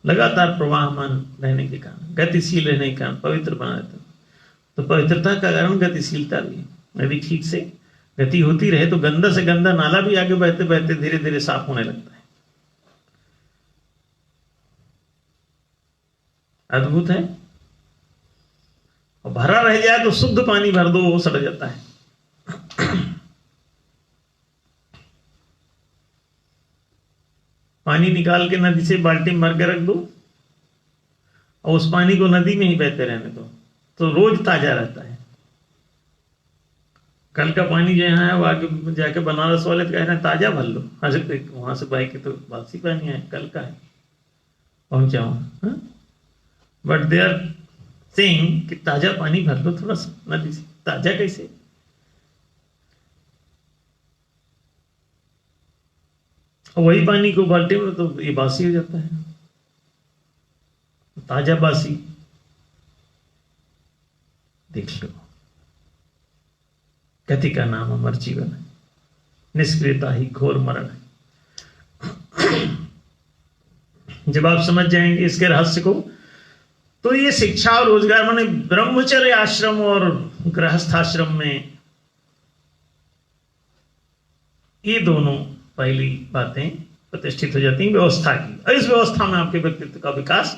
लगातार प्रवाहमान रहने के कारण, गतिशील रहने के कारण पवित्र बना रहता है। तो पवित्रता का कारण गतिशीलता भी है। नदी ठीक से गति होती रहे तो गंदा से गंदा नाला भी आगे बहते बहते धीरे धीरे साफ होने लगता है। अद्भुत है। और भरा रह जाए तो शुद्ध पानी भर दो, वो सड़ जाता है। पानी निकाल के नदी से बाल्टी में भर के रख दो और उस पानी को नदी में ही बहते रहने दो, तो रोज ताजा रहता है। कल का पानी जो यहाँ है वो आगे जाके बनारस वाले तो कह रहे हैं ताजा भर लो, वहां से बाइक के तो बासी पानी है, कल का है, पहुंचा वहां। बट दे आर सेइंग कि ताजा पानी भर लो थोड़ा सा नदी से। ताजा कैसे? वही पानी को बाल्टी में तो ये बासी हो जाता है। ताजा बासी देख लो। गति का नाम अमर जीवन है, निष्क्रियता ही घोर मरण है। जब आप समझ जाएंगे इसके रहस्य को, तो ये शिक्षा और रोजगार माने ब्रह्मचर्य आश्रम और गृहस्थाश्रम में ये दोनों पहली बातें प्रतिष्ठित हो जाती हैं व्यवस्था की, और इस व्यवस्था में आपके व्यक्तित्व का विकास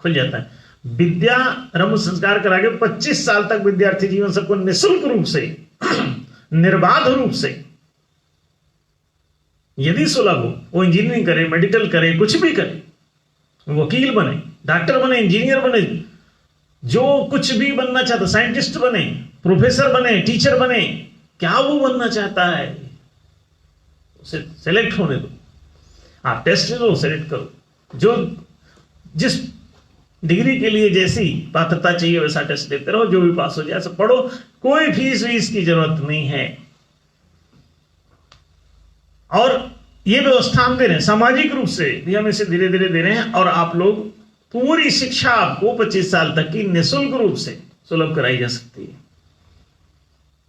खुल जाता है। विद्या रंभ संस्कार करा के 25 साल तक विद्यार्थी जीवन सबको निःशुल्क रूप से निर्बाध रूप से, यदि सुलभ हो, वो इंजीनियरिंग करे, मेडिकल करे, कुछ भी करे, वकील बने, डॉक्टर बने, इंजीनियर बने, जो कुछ भी बनना चाहता, साइंटिस्ट बने, प्रोफेसर बने, टीचर बने, क्या वो बनना चाहता है उसे सेलेक्ट होने दो। आप टेस्ट लो, सेलेक्ट करो, जो जिस डिग्री के लिए जैसी पात्रता चाहिए वैसा टेस्ट देते रहो, जो भी पास हो जाए सब पढ़ो, कोई फीस वीस की जरूरत नहीं है। और ये व्यवस्था हम दे रहे हैं, सामाजिक रूप से भी हम इसे धीरे धीरे दे रहे हैं, और आप लोग पूरी शिक्षा आपको 25 साल तक की निःशुल्क रूप से सुलभ कराई जा सकती है।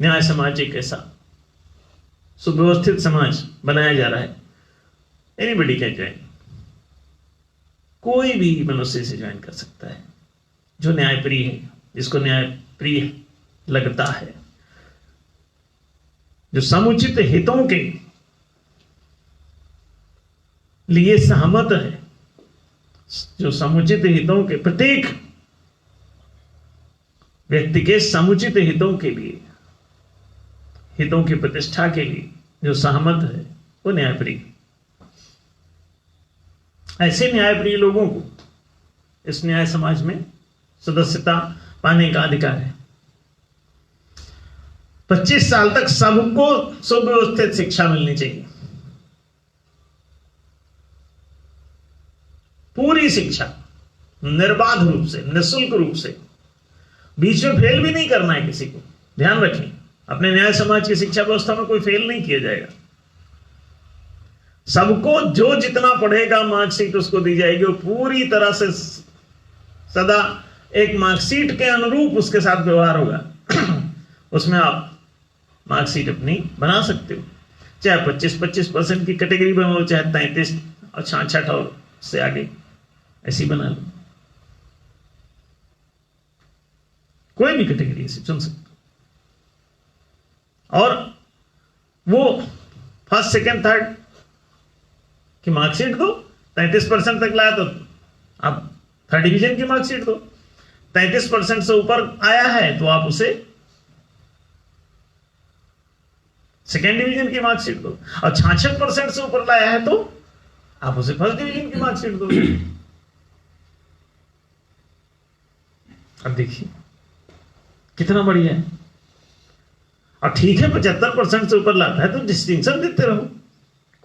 न्याय समाज एक ऐसा सुव्यवस्थित समाज बनाया जा रहा है। एनीबडी कैन ज्वाइन, कोई भी मनुष्य इसे ज्वाइन कर सकता है जो न्यायप्रिय है, जिसको न्यायप्रिय लगता है, जो समुचित हितों के लिए सहमत है, जो समुचित हितों के प्रत्येक व्यक्ति के समुचित हितों के लिए, हितों की प्रतिष्ठा के लिए जो सहमत है, वो न्यायप्रिय। ऐसे न्यायप्रिय लोगों को इस न्याय समाज में सदस्यता पाने का अधिकार है। 25 साल तक सबको सुव्यवस्थित शिक्षा मिलनी चाहिए, पूरी शिक्षा निर्बाध रूप से, निःशुल्क रूप से, बीच में फेल भी नहीं करना है किसी को। ध्यान रखें, अपने न्याय समाज की शिक्षा व्यवस्था में कोई फेल नहीं किया जाएगा। सबको जो जितना पढ़ेगा मार्कशीट उसको दी जाएगी, और पूरी तरह से सदा एक मार्कशीट के अनुरूप उसके साथ व्यवहार होगा। उसमें आप मार्कशीट अपनी बना सकते हो, चाहे 25% की कैटेगरी बनो, चाहे 33 और 66 और से आगे ऐसी बना लो, कोई भी कैटेगरी से चुन सकते हो। और वो फर्स्ट सेकंड थर्ड की मार्कशीट दो, 33% तक लाया तो आप थर्ड डिवीजन की मार्कशीट दो, 33% से ऊपर आया है तो आप उसे सेकेंड डिवीजन की मार्कशीट दो, और 66% से ऊपर लाया है तो आप उसे फर्स्ट डिवीजन की मार्कशीट दोगे। अब देखिए कितना बढ़िया है। और ठीक है 75% से ऊपर लाता है तो डिस्टिंक्शन देते रहो,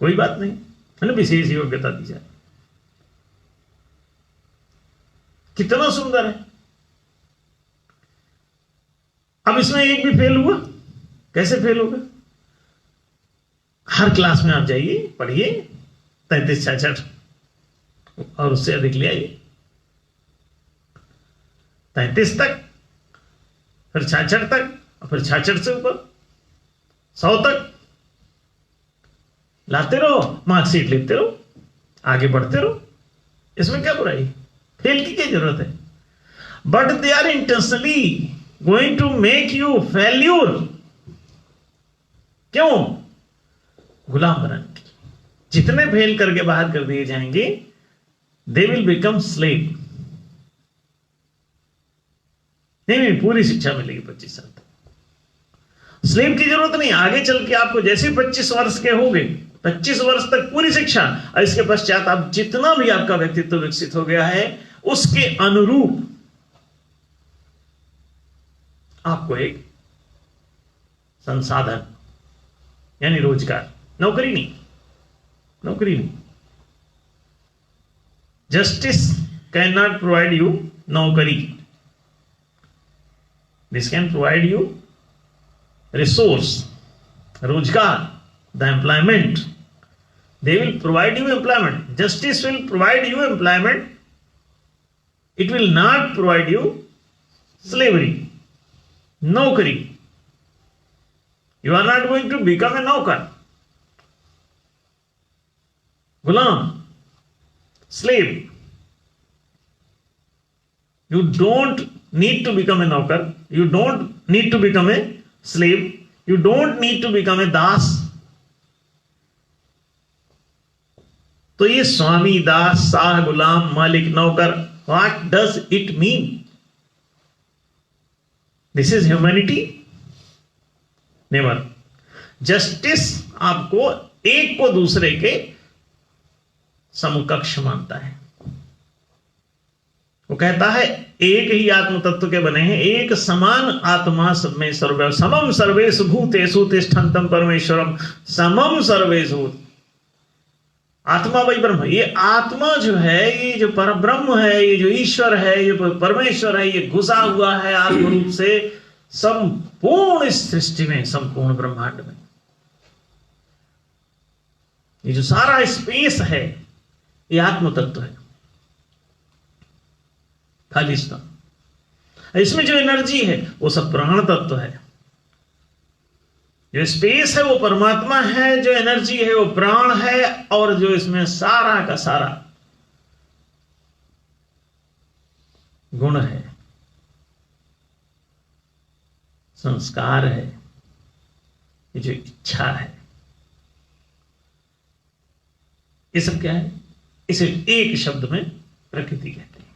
कोई बात नहीं, है ना, विशेष योग्यता दी जाए। कितना सुंदर है। अब इसमें एक भी फेल हुआ, कैसे फेल होगा? हर क्लास में आप जाइए, पढ़िए 33-66 और उससे अधिक ले आइए, 33 तक, फिर 66 तक, और फिर 66 से ऊपर 100 तक लाते रहो, मार्कशीट लेते रहो, आगे बढ़ते रहो। इसमें क्या बुराई? फेल की क्या जरूरत है? But they are intentionally going to make you failure. क्यों? गुलाम बनाने के लिए। जितने फेल करके बाहर कर दिए जाएंगे, दे विल बिकम स्लेव। नहीं, पूरी शिक्षा मिलेगी 25 साल तक। स्लेव की जरूरत नहीं। आगे चल के आपको जैसे 25 वर्ष के हो गए, 25 वर्ष तक पूरी शिक्षा, और इसके पश्चात आप जितना भी आपका व्यक्तित्व विकसित हो गया है, उसके अनुरूप आपको एक संसाधन यानी रोजगार, नौकरी नहीं, नौकरी नहीं। Justice can not provide you naukri, this can provide you resource, rozgar, the employment. They will provide you employment. Justice will provide you employment. It will not provide you slavery, नौकरी। You are not going to become a नौकर, गुलाम, slave. You don't need to become a नौकर. You don't need to become a slave. You don't need to become a दास। तो ये स्वामी, दास, शाह, गुलाम, मालिक, नौकर, what does it mean? This is humanity? Never. Justice आपको एक को दूसरे के समकक्ष मानता है। वो कहता है एक ही आत्म तत्व के बने हैं, एक समान आत्मा सब में सर्व, समम सर्वेषु भूतेषु तिष्ठन्तं परमेश्वरम, समम सर्वेषु। आत्मा वही ब्रह्म। ये आत्मा जो है, ये जो पर ब्रह्म है, ये जो ईश्वर है, ये परमेश्वर है, ये घुसा हुआ है आत्म रूप से संपूर्ण सृष्टि में, संपूर्ण ब्रह्मांड में। ये जो सारा स्पेस है, ये आत्म तत्व है, खालिस्तान। इसमें जो एनर्जी है वो सब प्राण तत्व है। जो स्पेस है वो परमात्मा है, जो एनर्जी है वो प्राण है, और जो इसमें सारा का सारा गुण है, संस्कार है, ये जो इच्छा है, ये सब क्या है? इसे एक शब्द में प्रकृति कहते हैं।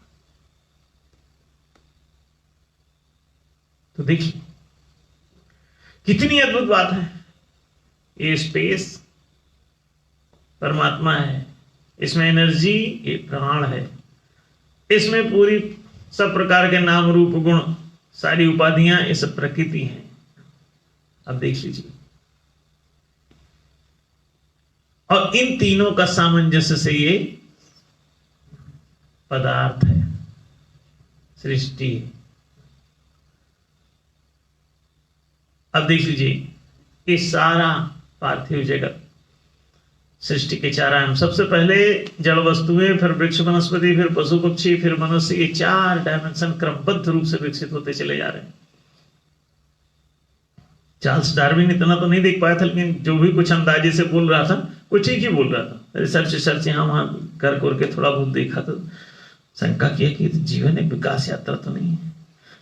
तो देखिए कितनी अद्भुत बात है। ये स्पेस परमात्मा है, इसमें एनर्जी ये प्राण है, इसमें पूरी सब प्रकार के नाम रूप गुण सारी उपाधियां ये सब प्रकृति हैं। अब देख लीजिए, और इन तीनों का सामंजस्य से ये पदार्थ है, सृष्टि है। अब देख लीजिए ये सारा पार्थिव जगत, सृष्टि के चार आयाम, सबसे पहले जड़ वस्तुएं, फिर वृक्ष वनस्पति, फिर पशु पक्षी, फिर मनुष्य, ये 4 डायमेंशन क्रमबद्ध रूप से विकसित होते चले जा रहे हैं। चार्ल्स डार्विन इतना तो नहीं देख पाया था, लेकिन जो भी कुछ अंदाजे से बोल रहा था वो ठीक ही बोल रहा था। रिसर्च यहाँ वहां कर के थोड़ा बहुत देखा तो शंका किया कि जीवन एक विकास यात्रा तो नहीं है,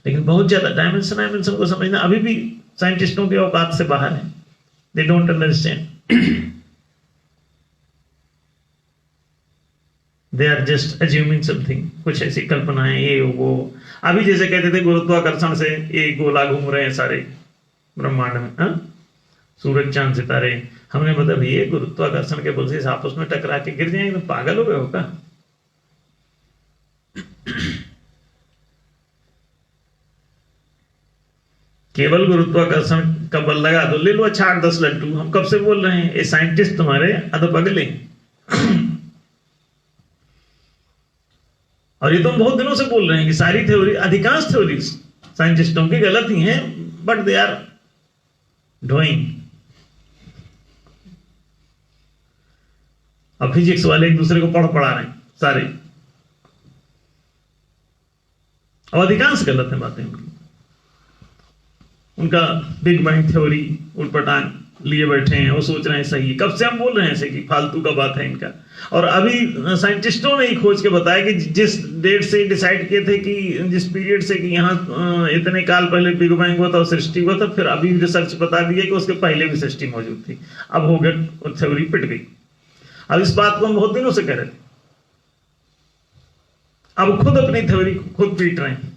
लेकिन बहुत ज्यादा डायमेंशन को समझना अभी भी साइंटिस्टों के औकात से बाहर है। They don't understand, they are just assuming something, कुछ ऐसी कल्पनाएं ये वो। अभी जैसे कहते थे गुरुत्वाकर्षण से ये गोला घूम रहे हैं सारे ब्रह्मांड में, सूरज चांद सितारे। हमने मतलब ये गुरुत्वाकर्षण के बल से आपस में टकरा के गिर जाएंगे तो पागल हो गए हो क्या? केवल गुरुत्वाकर्षण का बल लगा दो, ले लो अच्छा 8-10 लड्डू। हम कब से बोल रहे हैं, ये साइंटिस्ट तुम्हारे अदब अगले। और ये तो हम बहुत दिनों से बोल रहे हैं कि सारी थ्योरी, अधिकांश थ्योरी साइंटिस्टों की गलत ही हैं, बट दे आर डूइंग। अब फिजिक्स वाले एक दूसरे को पढ़ा रहे हैं सारे, और अधिकांश गलत है बातें उनकी। उनका बिग बैंग थ्योरी उलपटांग लिए बैठे हैं, वो सोच रहे हैं सही है। कब से हम बोल रहे हैं ऐसे कि फालतू का बात है इनका। और अभी साइंटिस्टों ने ही खोज के बताया कि जिस डेट से डिसाइड किए थे कि जिस पीरियड से कि यहाँ इतने काल पहले बिग बैंग हुआ था और सृष्टि हुआ था, फिर अभी रिसर्च बता दिया कि उसके पहले भी सृष्टि मौजूद थी। अब हो गया, थ्योरी पिट गई। अब इस बात को हम बहुत दिनों से कह रहे थे, अब खुद अपनी थ्योरी खुद पीट रहे हैं।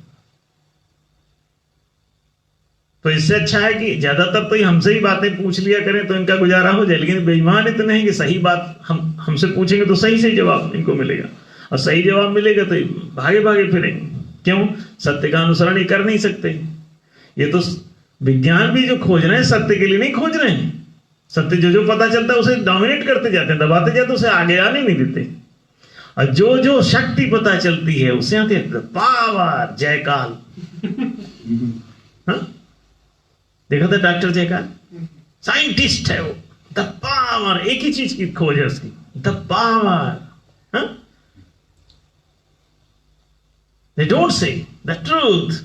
तो इससे अच्छा है कि ज्यादातर तो हमसे ही बातें पूछ लिया करें तो इनका गुजारा हो जाए। लेकिन बेईमान इतने हैं कि सही बात हमसे पूछेंगे तो सही सही जवाब इनको मिलेगा, और सही जवाब मिलेगा तो भागे भागे फिरेंगे। क्यों? सत्य का अनुसरण ही कर नहीं सकते। ये तो विज्ञान भी जो खोज रहे हैं सत्य के लिए नहीं खोज रहे हैं। सत्य जो जो पता चलता है उसे डोमिनेट करते जाते हैं, दबाते जाते, उसे आगे आने नहीं देते। और जो जो शक्ति पता चलती है उसे आते पावर जयकाल। हाँ, देखा था डॉक्टर जयकाल, साइंटिस्ट है वो। द पावर, एक ही चीज की खोज है उसकी, the power. They don't say the truth.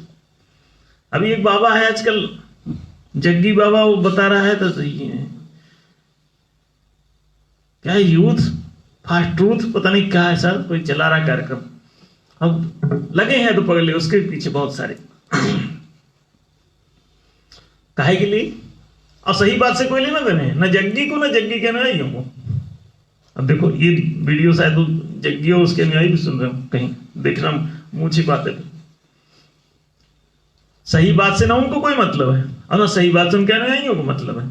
अभी एक बाबा है आजकल, जग्गी बाबा, वो बता रहा है तो सही है क्या, यूथ फॉर ट्रूथ, पता नहीं क्या है सर, कोई चला रहा कार्यक्रम। अब लगे हैं तो पगले उसके पीछे बहुत सारे, काहे के लिए? और सही बात से कोई लेना देना है, न जग्गी को न जग्गी के अनुयायियों को। अब देखो ये वीडियो शायद जग्गी और उसके अनुयायी भी सुन रहे हो, कहीं देखना मुंह छिपाते थे। सही बात से ना उनको कोई मतलब है, और ना सही बात से उनके अनुयायियों को मतलब है।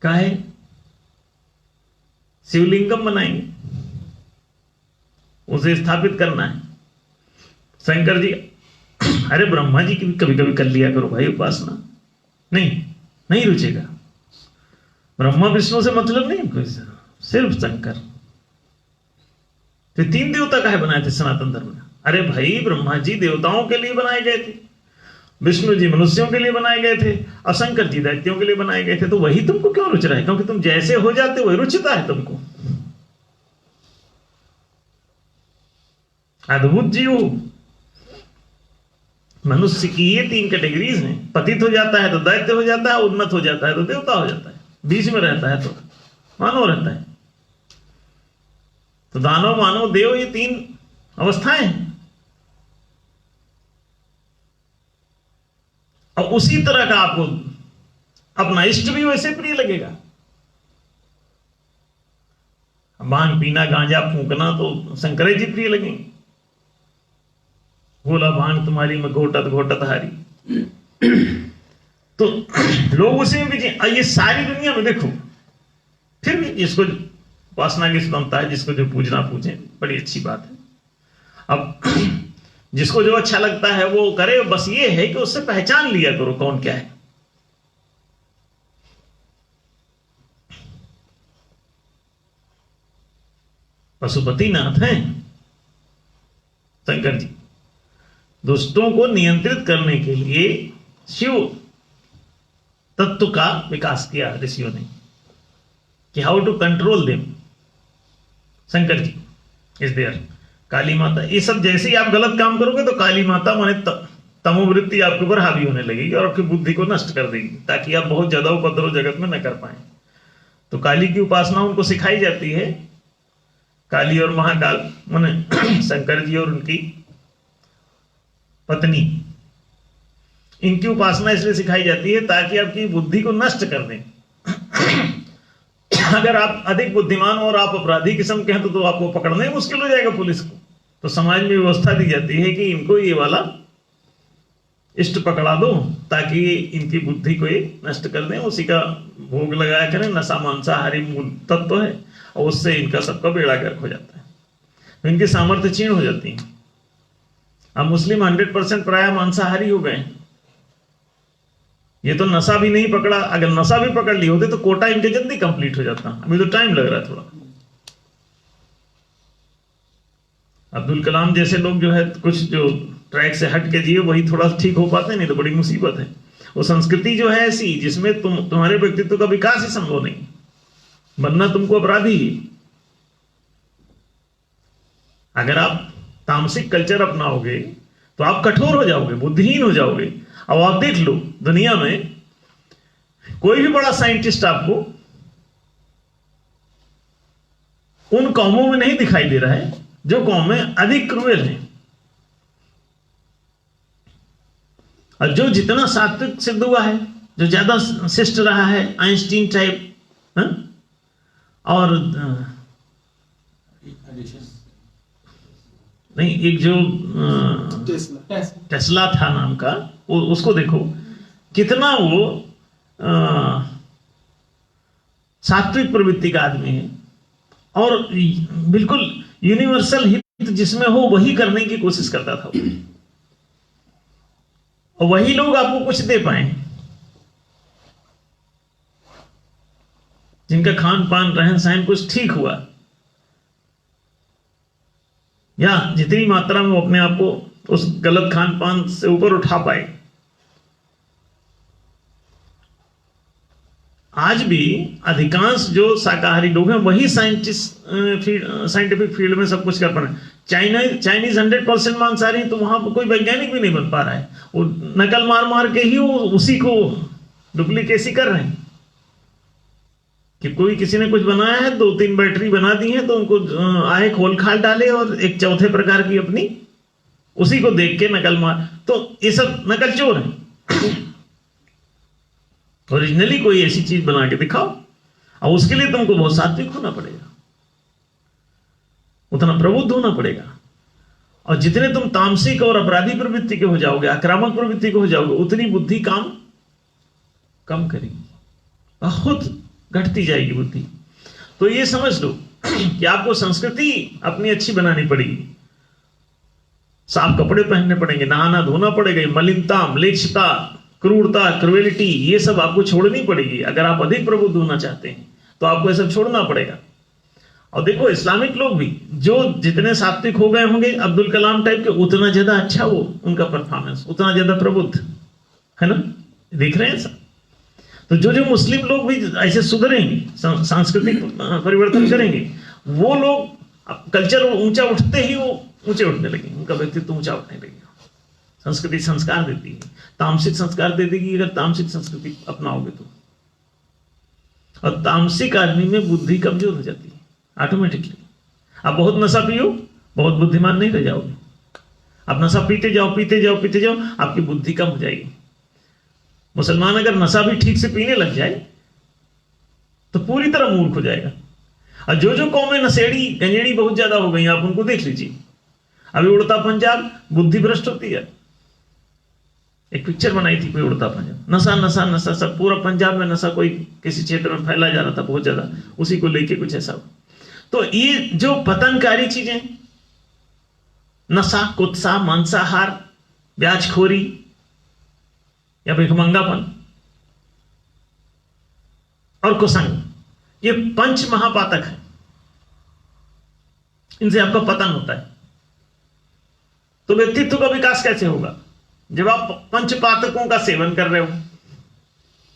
काहे? शिवलिंगम बनाएंगे, उसे स्थापित करना है। शंकर जी, अरे ब्रह्मा जी की भी कभी कभी कर लिया करो भाई उपासना। नहीं रुचेगा। ब्रह्मा विष्णु से मतलब नहीं, सिर्फ शंकर। तो 3 देवता काहे बनाए थे सनातन धर्म में? अरे भाई ब्रह्मा जी देवताओं के लिए बनाए गए थे, विष्णु जी मनुष्यों के लिए बनाए गए थे, और शंकर जी दैत्यों के लिए बनाए गए थे। तो वही तुमको क्यों रुच रहा है? क्योंकि तुम जैसे हो जाते वही रुचता है तुमको। अद्भुत जीव मनुष्य की ये 3 कैटेगरीज हैं। पतित हो जाता है तो दैत्य हो जाता है, उन्नत हो जाता है तो देवता हो जाता है, बीच में रहता है तो मानव रहता है। तो दानव मानव देव ये 3 अवस्थाएं हैं। और उसी तरह का आपको अपना इष्ट भी वैसे प्रिय लगेगा। भांग पीना गांजा फूंकना तो शंकर जी प्रिय लगेंगे। बोला भांग तुम्हारी में घोटत घोटत हारी। तो लोग उसी में भी ये सारी दुनिया में देखो, फिर भी जिसको उपासना की स्वतंत्रता है, जिसको जो पूजना पूजे, बड़ी अच्छी बात है। अब जिसको जो अच्छा लगता है वो करे, बस ये है कि उससे पहचान लिया करो कौन क्या है। पशुपतिनाथ हैं शंकर जी। दुष्टों को नियंत्रित करने के लिए शिव तत्व का विकास किया ऋषियों ने, कि how to control them. Shankar ji is there, Kali Mata, ये सब जैसे ही आप गलत काम करोगे तो काली माता माने तमोवृत्ति आपके ऊपर हावी होने लगेगी और आपकी बुद्धि को नष्ट कर देगी, ताकि आप बहुत ज्यादा उपद्रव जगत में न कर पाए। तो काली की उपासना उनको सिखाई जाती है। काली और महाकाल माने शंकर जी और उनकी पत्नी, इनकी उपासना इसलिए सिखाई जाती है ताकि आपकी बुद्धि को नष्ट कर दें। अगर आप अधिक बुद्धिमान और आप अपराधी किस्म के हैं तो आपको पकड़ना ही मुश्किल हो जाएगा पुलिस को। तो समाज में व्यवस्था दी जाती है कि इनको ये वाला इष्ट पकड़ा दो ताकि इनकी बुद्धि को ये नष्ट कर दें, उसी का भोग लगाया करें। नशा मांसाहारी मूल तत्व है और उससे इनका सबका बेड़ा गर्क हो जाता है, तो इनकी सामर्थ्य क्षीण हो जाती है। अब मुस्लिम 100% प्राय मांसाहारी हो गए। ये तो नशा भी नहीं पकड़ा, अगर नशा भी पकड़ लिए होते तो कोटा इनके जल्दी कंप्लीट हो जाता। अभी तो टाइम लग रहा है थोड़ा। अब्दुल कलाम जैसे लोग जो है कुछ जो ट्रैक से हट के जिए वही थोड़ा ठीक हो पाते, नहीं तो बड़ी मुसीबत है। वो संस्कृति जो है ऐसी जिसमें तुम्हारे व्यक्तित्व का विकास ही संभव नहीं, बनना तुमको अपराधी ही। अगर आप तामसिक कल्चर अपनाओगे तो आप कठोर हो जाओगे, बुद्धिहीन हो जाओगे। अब आप देख लो दुनिया में कोई भी बड़ा साइंटिस्ट आपको उन कौमों में नहीं दिखाई दे रहा है जो कौमें अधिक क्रूएल हैं, और जो जितना सात्विक सिद्ध हुआ है, जो ज्यादा शिष्ट रहा है, आइंस्टीन टाइप, और नहीं, एक जो टेस्ला था नाम का, उसको देखो कितना वो सात्विक प्रवृत्ति का आदमी है, और बिल्कुल यूनिवर्सल हित जिसमें हो वही करने की कोशिश करता था। और वही लोग आपको कुछ दे पाए जिनका खान पान रहन सहन कुछ ठीक हुआ, या जितनी मात्रा में वो अपने आप को उस गलत खान पान से ऊपर उठा पाए। आज भी अधिकांश जो शाकाहारी लोग हैं वही साइंटिफिक फील्ड में सब कुछ कर पा रहे हैं। चाइनीज 100% मांसाहारी, तो वहां पर कोई वैज्ञानिक भी नहीं बन पा रहा है। वो नकल मार मार के ही वो उसी को डुप्लीकेसी कर रहे हैं कि कोई किसी ने कुछ बनाया है, 2-3 बैटरी बना दी है तो उनको आए खोल खाल डाले और एक चौथे प्रकार की अपनी उसी को देख के नकल मार। तो ये सब नकल चोर है। ओरिजिनली कोई ऐसी चीज बना के दिखाओ, और उसके लिए तुमको बहुत सात्विक होना पड़ेगा, उतना प्रबुद्ध होना पड़ेगा। और जितने तुम तामसिक और अपराधी प्रवृत्ति के हो जाओगे, आक्रामक प्रवृत्ति के हो जाओगे, उतनी बुद्धि काम कम करेगी, बहुत घटती जाएगी बुद्धि। तो ये समझ लो कि आपको संस्कृति अपनी अच्छी बनानी पड़ेगी, साफ कपड़े पहनने पड़ेंगे, नहाना धोना पड़ेगा, मलिनता, म्लेच्छता, क्रूरता, क्रुएलिटी, ये सब आपको छोड़नी पड़ेगी। अगर आप अधिक प्रबुद्ध होना चाहते हैं तो आपको ये सब छोड़ना पड़ेगा। और देखो इस्लामिक लोग भी जो जितने सात्विक हो गए होंगे अब्दुल कलाम टाइप के, उतना ज्यादा अच्छा वो उनका परफॉर्मेंस, उतना ज्यादा प्रबुद्ध है ना, देख रहे हैं सब। तो जो मुस्लिम लोग भी ऐसे सुधरेंगे, सांस्कृतिक परिवर्तन करेंगे, वो लोग कल्चर ऊंचा उठते ही वो ऊंचे उठने लगे, उनका व्यक्तित्व ऊंचा उठने लगेगा। संस्कृति संस्कार देती है, तामसिक संस्कार दे देगी अगर तामसिक संस्कृति अपनाओगे तो। और तामसिक आदमी में बुद्धि कमजोर हो जाती है ऑटोमेटिकली। आप बहुत नशा पियो, बहुत बुद्धिमान नहीं रह जाओगे। आप नशा पीते जाओ पीते जाओ पीते जाओ, आपकी बुद्धि कम हो जाएगी। मुसलमान अगर नशा भी ठीक से पीने लग जाए तो पूरी तरह मूर्ख हो जाएगा। और जो कौमें नशेड़ी गंजेड़ी बहुत ज्यादा हो गई, आप उनको देख लीजिए। अभी उड़ता पंजाब, बुद्धि भ्रष्ट होती है। एक पिक्चर बनाई थी कोई, उड़ता पंजाब, नशा नशा नशा, सब पूरा पंजाब में नशा कोई किसी क्षेत्र में फैला जा रहा था बहुत ज्यादा, उसी को लेके कुछ ऐसा। तो ये जो पतनकारी चीजें, नशा, कुत्सा, मांसाहार, ब्याजखोरी या भिखमंगापन और कुसंग, ये 5 महापातक है। इनसे आपका पतन होता है। तो व्यक्तित्व का विकास कैसे होगा जब आप 5 पातकों का सेवन कर रहे हो,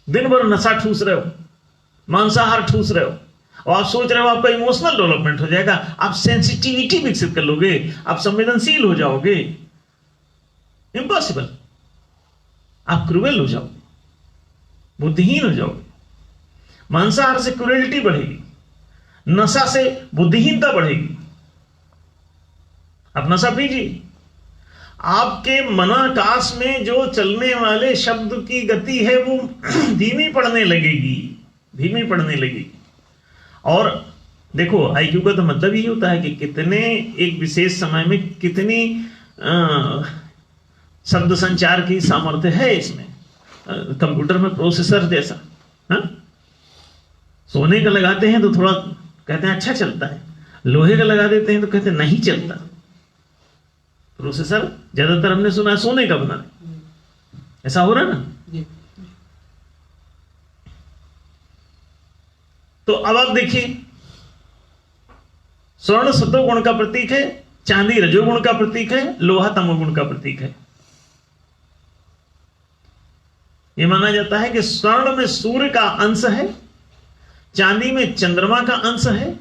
दिन भर नशा ठूस रहे हो, मांसाहार ठूस रहे हो, और आप सोच रहे हो आपका इमोशनल डेवलपमेंट हो जाएगा, आप सेंसिटिविटी विकसित कर लोगे, आप संवेदनशील हो जाओगे। इम्पॉसिबल। आप क्रूएल हो जाओगे, बुद्धिहीन हो जाओगे। मांसाहार से क्रूएलिटी बढ़ेगी, नशा से बुद्धिहीनता बढ़ेगी। आप नशा पीजिए, आपके मनाकाश में जो चलने वाले शब्द की गति है वो धीमी पड़ने लगेगी, धीमी पड़ने लगेगी। और देखो आईक्यू का तो मतलब ही होता है कि कितने एक विशेष समय में कितनी शब्द संचार की सामर्थ्य है इसमें, कंप्यूटर में प्रोसेसर जैसा। हाँ? सोने का लगाते हैं तो थोड़ा कहते हैं अच्छा चलता है, लोहे का लगा देते हैं तो कहते हैं नहीं चलता। प्रोसेसर ज्यादातर हमने सुना है सोने का बना है, ऐसा हो रहा है ना। तो अब आप देखिए, स्वर्ण सतोगुण का प्रतीक है, चांदी रजोगुण का प्रतीक है, लोहा तमोगुण का प्रतीक है। यह माना जाता है कि स्वर्ण में सूर्य का अंश है, चांदी में चंद्रमा का अंश है,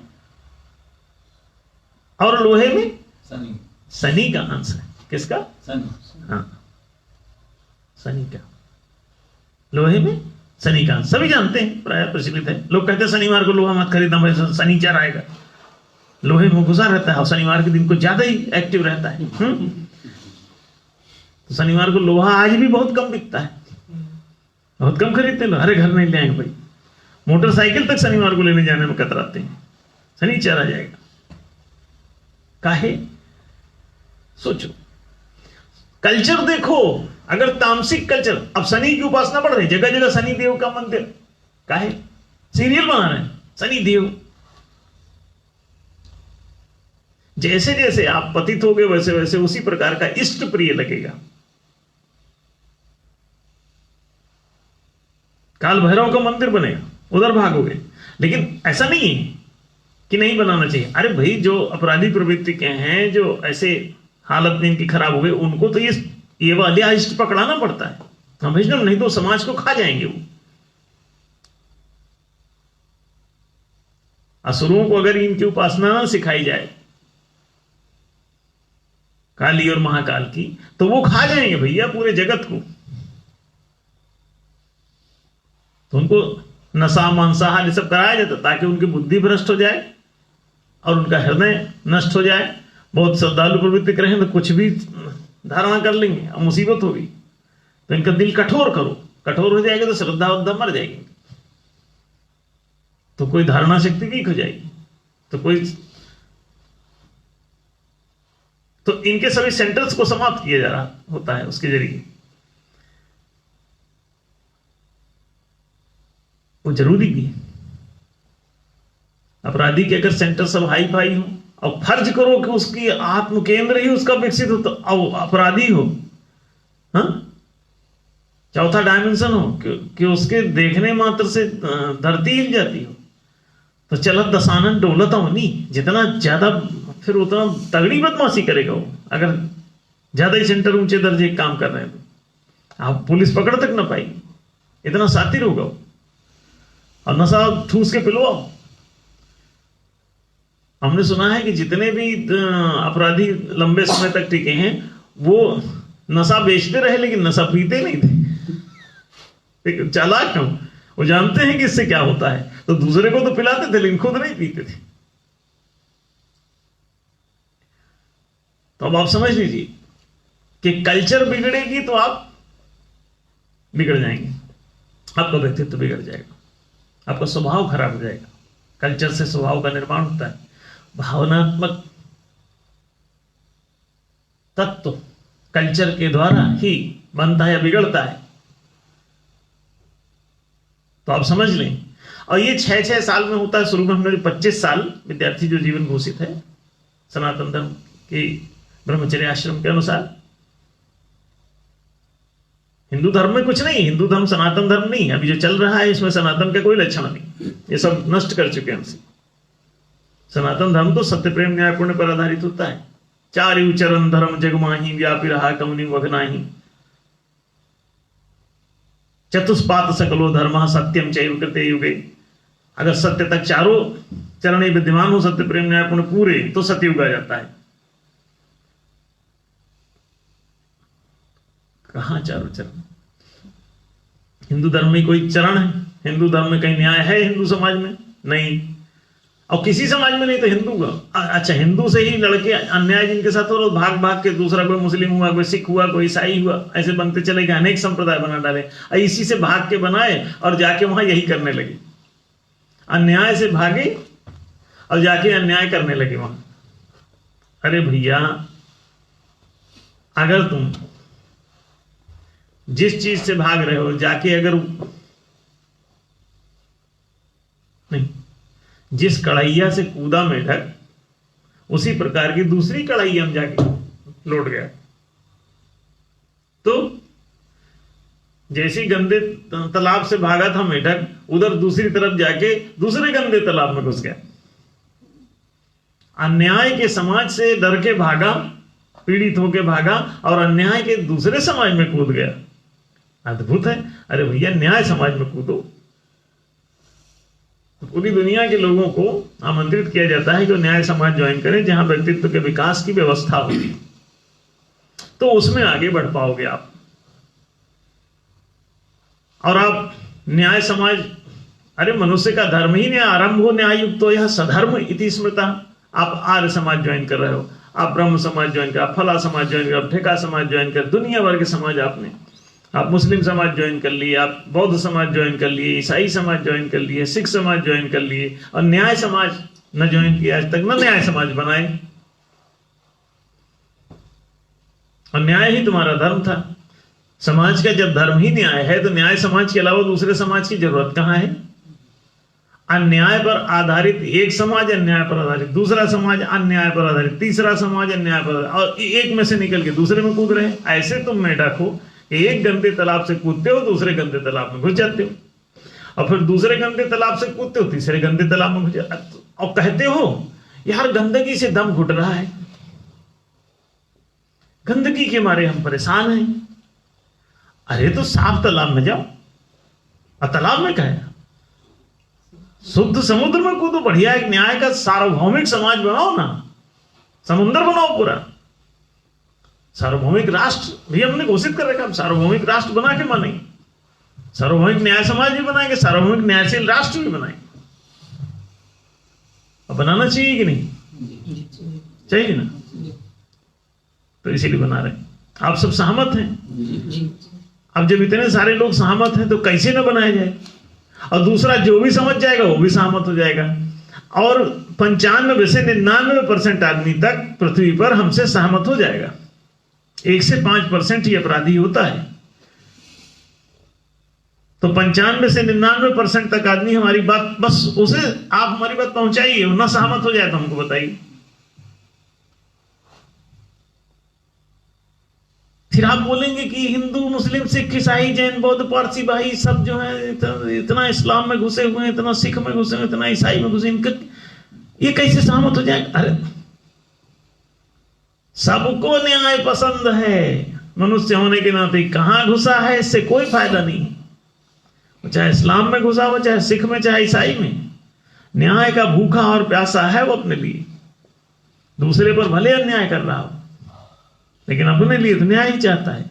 और लोहे में शनि का अंश है। किसका? शनि। हाँ, शनि का। लोहे में शनि का अंश सभी जानते हैं, प्राय प्रचलित है। लोग कहते हैं शनिवार को लोहा मत खरीदना, भाई शनिचर आएगा। लोहे में घुसा रहता है और शनिवार के दिन को ज्यादा ही एक्टिव रहता है। तो शनिवार को लोहा आज भी बहुत कम बिकता है, बहुत कम खरीदते हैं लोग। हरे घर नहीं ले आएंगे भाई, मोटरसाइकिल तक शनिवार को लेने जाने में कतराते हैं, शनिचर आ जाएगा। काहे? सोचो, कल्चर देखो, अगर तामसिक कल्चर, अब शनि की उपासना बढ़ रही, जगह जगह शनि देव का मंदिर। काहे? सीरियल बना रहे हैं शनि देव। जैसे जैसे आप पतित होगे वैसे वैसे उसी प्रकार का इष्ट प्रिय लगेगा। काल भैरव का मंदिर बनेगा, उधर भागोगे। लेकिन ऐसा नहीं है कि नहीं बनाना चाहिए। अरे भाई, जो अपराधी प्रवृत्ति के हैं, जो ऐसे हालत में इनकी खराब हो गई, उनको तो ये वाले इष्ट पकड़ाना पड़ता है। हम वैष्णव, नहीं तो समाज को खा जाएंगे वो। असुरों को अगर इनकी उपासना ना सिखाई जाए, काली और महाकाल की, तो वो खा जाएंगे भैया पूरे जगत को। तो उनको नशा मांसाहार ये सब कराया जाता ताकि उनकी बुद्धि भ्रष्ट हो जाए और उनका हृदय नष्ट हो जाए। बहुत श्रद्धालु प्रवृत्ति करें तो कुछ भी धारणा कर लेंगे और मुसीबत होगी। तो इनका दिल कठोर करो, कठोर हो जाएगा तो श्रद्धा उद्धा मर जाएगी, तो कोई धारणा शक्ति वीक हो जाएगी, तो इनके सभी सेंटर्स को समाप्त किया जा रहा होता है उसके जरिए। वो जरूरी भी है। अपराधी के अगर सेंटर सब हाई फाई हो और फर्ज करो कि उसकी आत्म केंद्र ही उसका विकसित हो, तो अपराधी हो, हाँ, चौथा डायमेंशन हो कि उसके देखने मात्र से धरती हिल जाती हो, तो चलत दसानन डोलत होनी। जितना ज्यादा फिर उतना तगड़ी बदमाशी करेगा वो। अगर ज्यादा ही सेंटर ऊंचे दर्जे काम कर रहे हैं तो आप पुलिस पकड़ तक ना पाएगी, इतना सातिर होगा वो। और नशा ठूस के पिलवाओ। हमने सुना है कि जितने भी अपराधी लंबे समय तक टिके हैं वो नशा बेचते रहे लेकिन नशा पीते नहीं थे। चालाक क्यों? वो जानते हैं कि इससे क्या होता है, तो दूसरे को तो पिलाते थे लेकिन खुद नहीं पीते थे। तो अब आप समझ लीजिए कि कल्चर बिगड़ेगी तो आप बिगड़ जाएंगे, आपका व्यक्तित्व बिगड़ जाएगा, आपका स्वभाव खराब हो जाएगा। कल्चर से स्वभाव का निर्माण होता है। भावनात्मक तत्व कल्चर के द्वारा ही बनता है या बिगड़ता है। तो आप समझ लें। और ये 6-6 साल में होता है। शुरू में हमने 25 साल विद्यार्थी जो जीवन घोषित है सनातन धर्म के ब्रह्मचर्य आश्रम के अनुसार। हिंदू धर्म में कुछ नहीं, हिंदू धर्म सनातन धर्म नहीं। अभी जो चल रहा है इसमें सनातन का कोई लक्षण नहीं, ये सब नष्ट कर चुके हैं हमसे। सनातन धर्म तो सत्य प्रेम न्याय पुण्य पर आधारित होता है। चारि चरण धर्म जगमाही व्यापी रहा कमुनि वघनाही चतुष्पात सकलो धर्म सत्यम चैव कृते युगे। अगर सत्य तक चारों चरण विद्यमान हो, सत्य प्रेम न्याय पुण्य पूरे, तो सत्ययुग आ जाता है। कहां चारों चरण? हिंदू धर्म में कोई चरण है? हिंदू धर्म में कहीं न्याय है? हिंदू समाज में नहीं, और किसी समाज में नहीं। तो हिंदू का अच्छा, हिंदू से ही लड़के अन्याय जिनके साथ हो, भाग भाग के दूसरा कोई मुस्लिम हुआ, कोई सिख हुआ, कोई ईसाई हुआ, ऐसे बनते चले गए। अनेक संप्रदाय बना डाले, इसी से भाग के बनाए और जाके वहां यही करने लगे। अन्याय से भागे और जाके अन्याय करने लगे वहां। अरे भैया, अगर तुम जिस चीज से भाग रहे हो जाके अगर नहीं, जिस कढ़ैया से कूदा मेढक उसी प्रकार की दूसरी कढ़ैया में जाके लौट गया। तो जैसे गंदे तालाब से भागा था मेढक, उधर दूसरी तरफ जाके दूसरे गंदे तालाब में घुस गया। अन्याय के समाज से डर के भागा, पीड़ित होके भागा और अन्याय के दूसरे समाज में कूद गया। अद्भुत है। अरे भैया, न्याय समाज में कूदो। पूरी दुनिया के लोगों को आमंत्रित किया जाता है कि न्याय समाज ज्वाइन करें, जहां व्यक्तित्व के विकास की व्यवस्था होगी, तो उसमें आगे बढ़ पाओगे आप। और आप न्याय समाज, अरे मनुष्य का धर्म ही न्याय, आरंभ हो न्याय युक्त तो यह सधर्म इति स्मृता। आप आर्य समाज ज्वाइन कर रहे हो, आप ब्रह्म समाज ज्वाइन कर, आप फला समाज ज्वाइन कर, ठेका समाज ज्वाइन कर, दुनिया भर के समाज आपने, आप मुस्लिम समाज ज्वाइन कर लिए, आप बौद्ध समाज ज्वाइन कर लिए, ईसाई समाज ज्वाइन कर लिए, सिख समाज ज्वाइन कर लिए, और न्याय समाज न ज्वाइन किया आज तक, न न्याय समाज बनाए। और न्याय ही तुम्हारा धर्म था। समाज का जब धर्म ही न्याय है तो न्याय समाज के अलावा दूसरे समाज की जरूरत कहां है? अन्याय पर आधारित एक समाज, अन्याय पर आधारित दूसरा समाज, अन्याय पर आधारित तीसरा समाज, अन्याय पर, और एक में से निकल के दूसरे में कूद रहे हैं। ऐसे तुम मेढक हो, एक गंदे तालाब से कूदते हो, दूसरे गंदे तालाब में घुस जाते हो, और फिर दूसरे गंदे तालाब से कूदते हो, तीसरे गंदे तालाब में घुस जाते हो, और कहते हो यार गंदगी से दम घुट रहा है, गंदगी के मारे हम परेशान हैं। अरे तो साफ तालाब में जाओ। और तालाब में क्या है? शुद्ध समुद्र में कूदो। बढ़िया एक न्याय का सार्वभौमिक समाज बनाओ ना, समुद्र बनाओ पूरा। सार्वभौमिक राष्ट्र भी हमने घोषित कर रखा, हम सार्वभौमिक राष्ट्र बना के मानेंगे, सार्वभौमिक न्याय समाज भी बनाएंगे, सार्वभौमिक न्यायशील राष्ट्र भी बनाएंगे। अब बनाना चाहिए कि नहीं? चाहिए ना, तो इसीलिए बना रहे हैं। आप सब सहमत हैं? अब जब इतने सारे लोग सहमत हैं तो कैसे ना बनाया जाए? और दूसरा, जो भी समझ जाएगा वो भी सहमत हो जाएगा। और 95 से 99% आदमी तक पृथ्वी पर हमसे सहमत हो जाएगा। 1 से 5% ही अपराधी होता है। तो 95 से 99% तक आदमी हमारी बात, बस उसे आप हमारी बात पहुंचाइए, वो ना सहमत हो जाए तो हमको बताइए। फिर आप बोलेंगे कि हिंदू, मुस्लिम, सिख, ईसाई, जैन, बौद्ध, पारसी भाई सब जो है इतना इस्लाम में घुसे हुए हैं, इतना सिख में घुसे हुए, इतना ईसाई में घुसे, इनका ये कैसे सहमत हो जाएगा? अरे सबको न्याय पसंद है, मनुष्य होने के नाते। कहां घुसा है इससे कोई फायदा नहीं, चाहे इस्लाम में घुसा हो, चाहे सिख में, चाहे ईसाई में। न्याय का भूखा और प्यासा है वो अपने लिए। दूसरे पर भले अन्याय कर रहा हो, लेकिन अपने लिए तो न्याय ही चाहता है।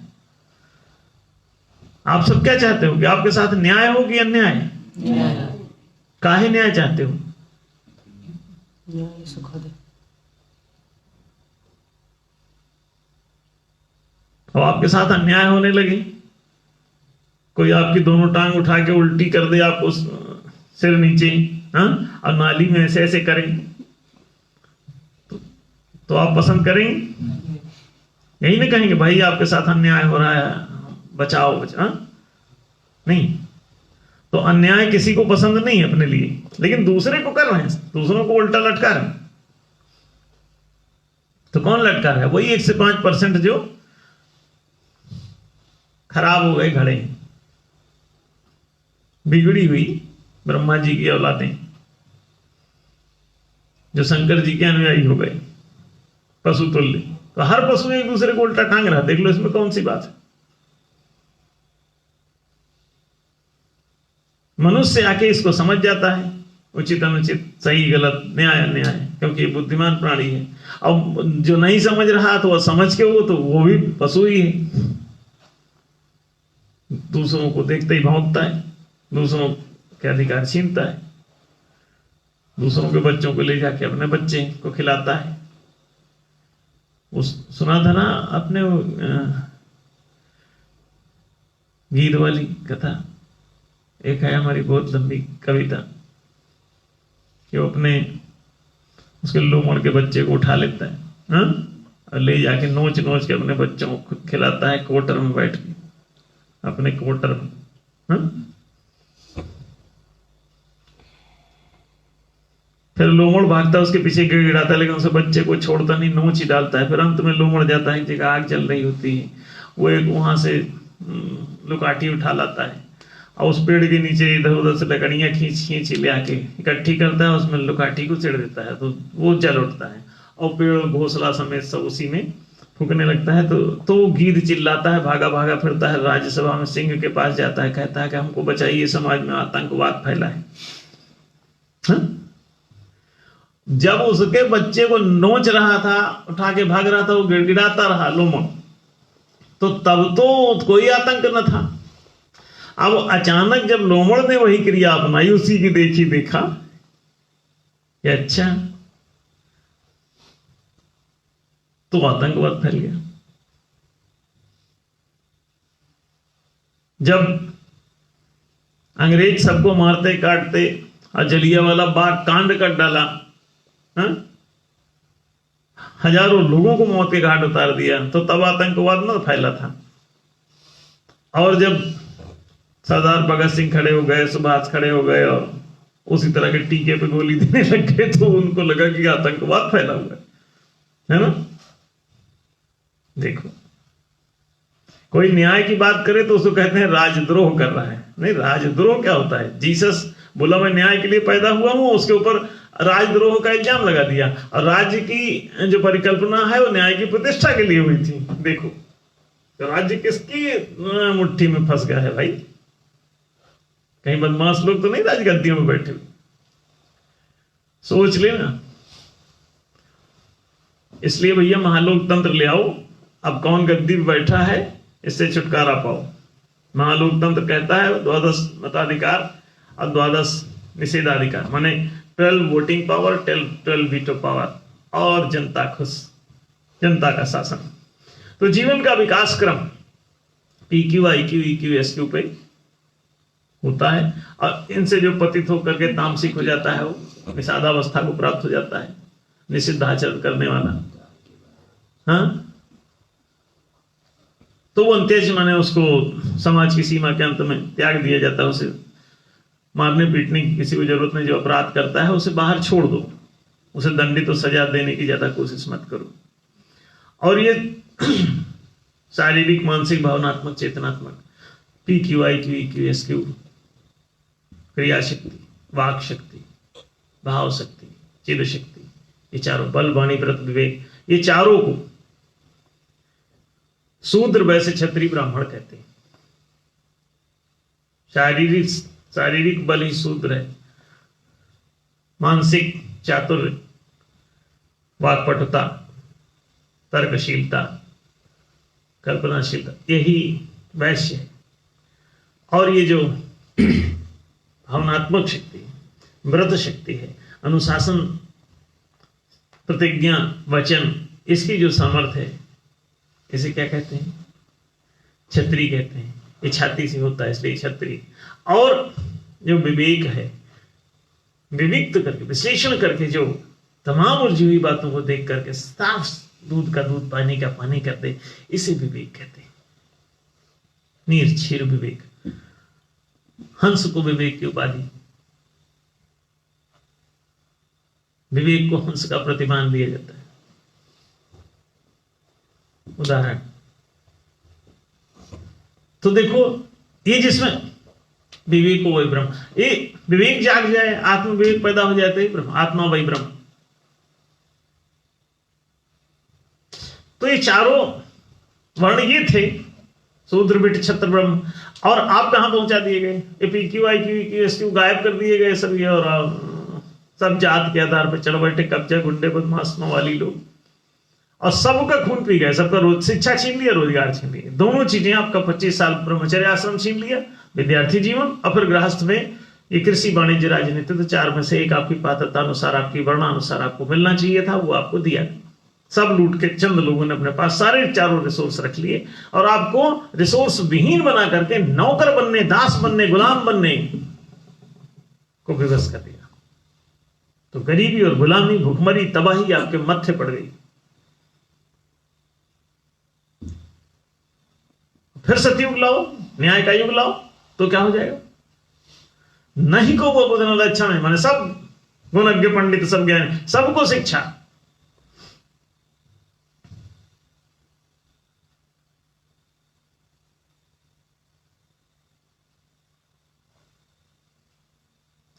आप सब क्या चाहते हो कि आपके साथ न्याय हो कि अन्याय? काहे न्याय चाहते हो? और आपके साथ अन्याय होने लगे, कोई आपकी दोनों टांग उठा के उल्टी कर दे, आपको सिर नीचे, हाँ, और नाली में ऐसे ऐसे करें, तो आप पसंद करेंगे? यही ना कहेंगे भाई आपके साथ अन्याय हो रहा है, बचाओ बचाओ। नहीं, तो अन्याय किसी को पसंद नहीं है अपने लिए, लेकिन दूसरे को कर रहे हैं, दूसरों को उल्टा लटका रहे हैं। तो कौन लटका रहा है? वही 1 से 5% जो खराब हो गए घड़े, बिगड़ी हुई ब्रह्मा जी की औलादें, जो शंकर जी के अनुयायी हो गए, पशु तुल्य। तो हर पशु एक दूसरे को उल्टा टांग रहा है, देख लो इसमें कौन सी बात है? मनुष्य आके इसको समझ जाता है, उचित अनुचित, सही गलत, न्याय अन्याय, क्योंकि ये बुद्धिमान प्राणी है। अब जो नहीं समझ रहा तो वह समझ के वो भी पशु ही है। दूसरों को देखते ही भौंकता है, दूसरों के अधिकार छीनता है, दूसरों के बच्चों को ले जाके अपने बच्चे को खिलाता है। उस सुना था ना अपने गीत वाली कथा, एक है हमारी बहुत लंबी कविता, कि वो अपने उसके लोमड़ के बच्चे को उठा लेता है, हाँ? और ले जाके नोच नोच के अपने बच्चों को खिलाता है, कोटर में बैठ के। अपने क्वार्टर में। हाँ? फिर लोमड़ भागता है उसके पीछे गिड़गिड़ाता है, लेकिन उसे बच्चे को छोड़ता नहीं, नोच ही डालता है। फिर अंत में लोमड़ जाता है, एक जगह आग जल रही होती है, वो एक वहां से लुकाठी उठा लाता है और उस पेड़ के नीचे इधर उधर से लकड़ियां खींच खींच ले आके इकट्ठी करता है, उसमें लुकाठी को चिढ़ देता है तो वो जल उठता है और पेड़ घोंसला समेत सब उसी में फूकने लगता है। तो गीध चिल्लाता है, भागा भागा फिरता है, राज्यसभा में सिंह के पास जाता है, कहता है कि हमको बचाइए, समाज में आतंकवाद फैला है। हाँ? जब उसके बच्चे को नोच रहा था, उठा के भाग रहा था, वो गिड़गिड़ाता रहा लोमड़, तो तब तो कोई आतंक न था। अब अचानक जब लोमड़ ने वही क्रिया अपनाई, उसी की देखी देखा कि अच्छा, तो आतंकवाद फैल गया। जब अंग्रेज सबको मारते काटते और जलियांवाला बाग कांड कर डाला, हाँ? हजारों लोगों को मौत के घाट उतार दिया, तो तब आतंकवाद न फैला था। और जब सरदार भगत सिंह खड़े हो गए, सुभाष खड़े हो गए और उसी तरह के टीके पे गोली देने लग गए, तो उनको लगा कि आतंकवाद फैला हुआ है ना। देखो, कोई न्याय की बात करे तो उसको कहते हैं राजद्रोह कर रहा है। नहीं, राजद्रोह क्या होता है? जीसस बोला मैं न्याय के लिए पैदा हुआ हूं, उसके ऊपर राजद्रोह का इल्जाम लगा दिया। और राज्य की जो परिकल्पना है वो न्याय की प्रतिष्ठा के लिए हुई थी। देखो, तो राज्य किसकी मुट्ठी में फंस गया है भाई? कहीं बदमाश लोग तो नहीं राजगद्दियों में बैठे हुए? सोच लेना। इसलिए भैया महालोकतंत्र ले आओ। अब कौन गद्दी पे बैठा है, इससे छुटकारा पाओ। महालोकतंत्र कहता है 12 मताधिकार और 12 निषेधाधिकार, माने 12 वोटिंग पावर, 12 वीटो पावर और जनता खुश, जनता का शासन। तो जीवन का विकास क्रम PQ, IQ, EQ, SQ पे होता है, और इनसे जो पतित होकर के तामसिक हो जाता है वो निषादावस्था को प्राप्त हो जाता है, निषिद्धाचरण करने वाला। हाँ, तो वो अंत्यज माने उसको समाज की सीमा के अंत में त्याग दिया जाता है। उसे मारने पीटने की किसी को जरूरत नहीं। जो अपराध करता है उसे बाहर छोड़ दो, उसे दंडित तो सजा देने की ज्यादा कोशिश मत करो। और ये शारीरिक, मानसिक, भावनात्मक, चेतनात्मक PQ, IQ, EQ, SQ, क्रिया शक्ति, वाक शक्ति, भाव शक्ति, चिद शक्ति, ये चारों, बल, वाणी, व्रत, विवेक, ये चारों को शूद्र, वैश्य, क्षत्रिय, ब्राह्मण कहते हैं। शारीरिक बल ही शूद्र है, मानसिक चातुर्य, वाक्पटुता, तर्कशीलता, कल्पनाशीलता, यही वैश्य है। और ये जो भावनात्मक शक्ति, व्रत शक्ति है, अनुशासन, प्रतिज्ञा, वचन, इसकी जो सामर्थ्य है, इसे क्या कहते हैं? क्षत्रिय कहते हैं। ये छाती से होता है, इसलिए क्षत्रिय। और जो विवेक है, विविक्त करके, विश्लेषण करके, जो तमाम उलझी हुई बातों को देख करके साफ दूध का दूध, पानी का पानी करते, इसे विवेक कहते हैं। निर्क्षीर विवेक, हंस को विवेक की उपाधि, विवेक को हंस का प्रतिमान दिया जाता है। उदाहरण तो देखो, ये जिसमें विवेक को वही ब्रह्म, ये विवेक जाग जाए, आत्म विवेक पैदा हो जाते ही ब्रह्म, आत्मा वही ब्रह्म। तो ये चारों वर्ण ये थे, शूद्र, विट, क्षत्र, ब्रह्म। और आप कहां पहुंचा दिए गए? PQ, IQ, EQ, SQ गायब कर दिए गए सब ये। और सब जात के आधार पर चढ़ बैठे, कब्जा, गुंडे, बदमाश, मवाली लोग, और सबका खून पी गए, सबका शिक्षा छीन लिया, रोजगार छीन लिया, दोनों चीजें। आपका 25 साल ब्रह्मचर्य आश्रम छीन लिया, विद्यार्थी जीवन, और फिर गृहस्थ में ये कृषि, वाणिज्य, राजनीति। तो 4 में से एक आपकी पात्रता अनुसार, आपकी वर्णानुसार आपको मिलना चाहिए था, वो आपको दिया। सब लूट के चंद लोगों ने अपने पास सारे चारों रिसोर्स रख लिए, और आपको रिसोर्स विहीन बना करके नौकर बनने, दास बनने, गुलाम बनने को विवश कर दिया। तो गरीबी और गुलामी, भूखमरी, तबाही आपके मत्थे पड़ गई। फिर सतयुग लाओ, न्याय का युग लाओ तो क्या हो जाएगा? नहीं को वो बोलने वाला अच्छा नहीं, माने सब गुणज्ञ पंडित सब ज्ञानी, सबको शिक्षा।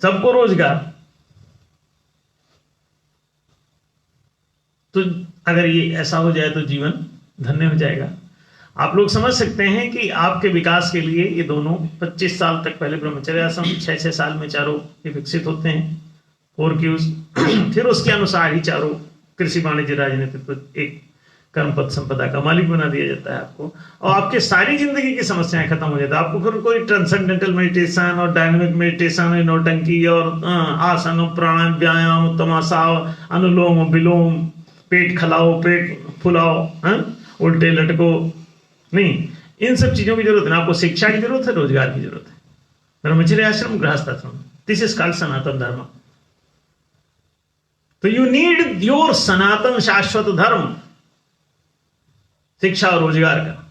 सबको रोजगार। तो अगर ये ऐसा हो जाए तो जीवन धन्य हो जाएगा। आप लोग समझ सकते हैं कि आपके विकास के लिए ये दोनों 25 साल तक पहले ब्रह्मचर्य आश्रम, 6-6 साल में चारों ये विकसित होते हैं, और कि फिर उसके अनुसार ही चारों कृषि, वाणिज्य, राजनीतिक, एक कर्मपद संपदा का मालिक बना दिया जाता है आपको, और आपके सारी जिंदगी की समस्याएं खत्म हो जाती है। आपको फिर कोई ट्रांसेंडेंटल मेडिटेशन और डायनामिक मेडिटेशन, नौटंकी और आसन, प्राणायाम, व्यायाम, तमाशा, अनुलोम विलोम, पेट खिलाओ, पेट फुलाओ, उल्टे लटको, नहीं, इन सब चीजों की जरूरत है। आपको शिक्षा की जरूरत है, रोजगार की जरूरत है। ब्रह्मचर्य आश्रम, गृहस्थ आश्रम, दिस इज कॉल्ड सनातन धर्म। तो यू नीड योर सनातन शाश्वत धर्म, शिक्षा और रोजगार का।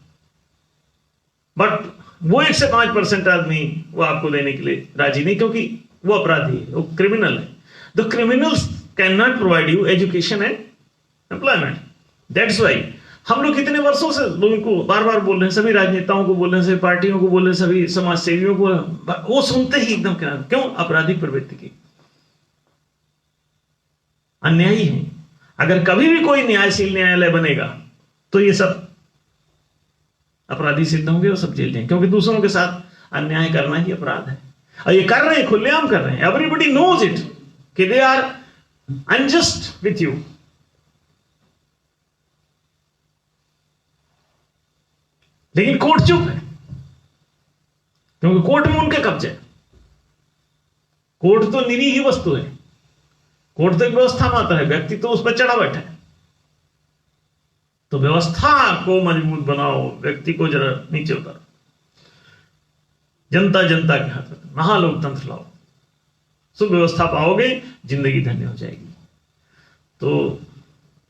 बट वो 1 से 5% आदमी वो आपको देने के लिए राजी नहीं, क्योंकि वो अपराधी है, वो क्रिमिनल है। The criminals can not provide you education and employment. That's why हम लोग कितने वर्षों से लोगों को बार बार बोल रहे हैं, सभी राजनेताओं को बोल रहे हैं, सभी पार्टियों को बोल रहे हैं, सभी समाज सेवियों को, वो सुनते ही एकदम क्यों? आपराधिक प्रवृत्ति की, अन्यायी है। अगर कभी भी कोई न्यायशील न्यायालय बनेगा तो ये सब अपराधी सिद्ध होंगे और सब जेल जाएंगे, क्योंकि दूसरों के साथ अन्याय करना ही अपराध है। और ये कर रहे हैं, खुलेआम कर रहे हैं। एवरीबडी नोज इट कि they are unjust with you. लेकिन कोर्ट चुप है, क्योंकि कोर्ट में उनके कब्जे। कोर्ट तो निरी ही वस्तु है, कोर्ट तो एक व्यवस्था मात्र है, व्यक्ति तो उस पर चढ़ा बैठा है। तो व्यवस्था को मजबूत बनाओ, व्यक्ति को जरा नीचे उतारो, जनता जनता के हाथ में, महालोकतंत्र लाओ, सुव्यवस्था पाओगे, जिंदगी धन्य हो जाएगी। तो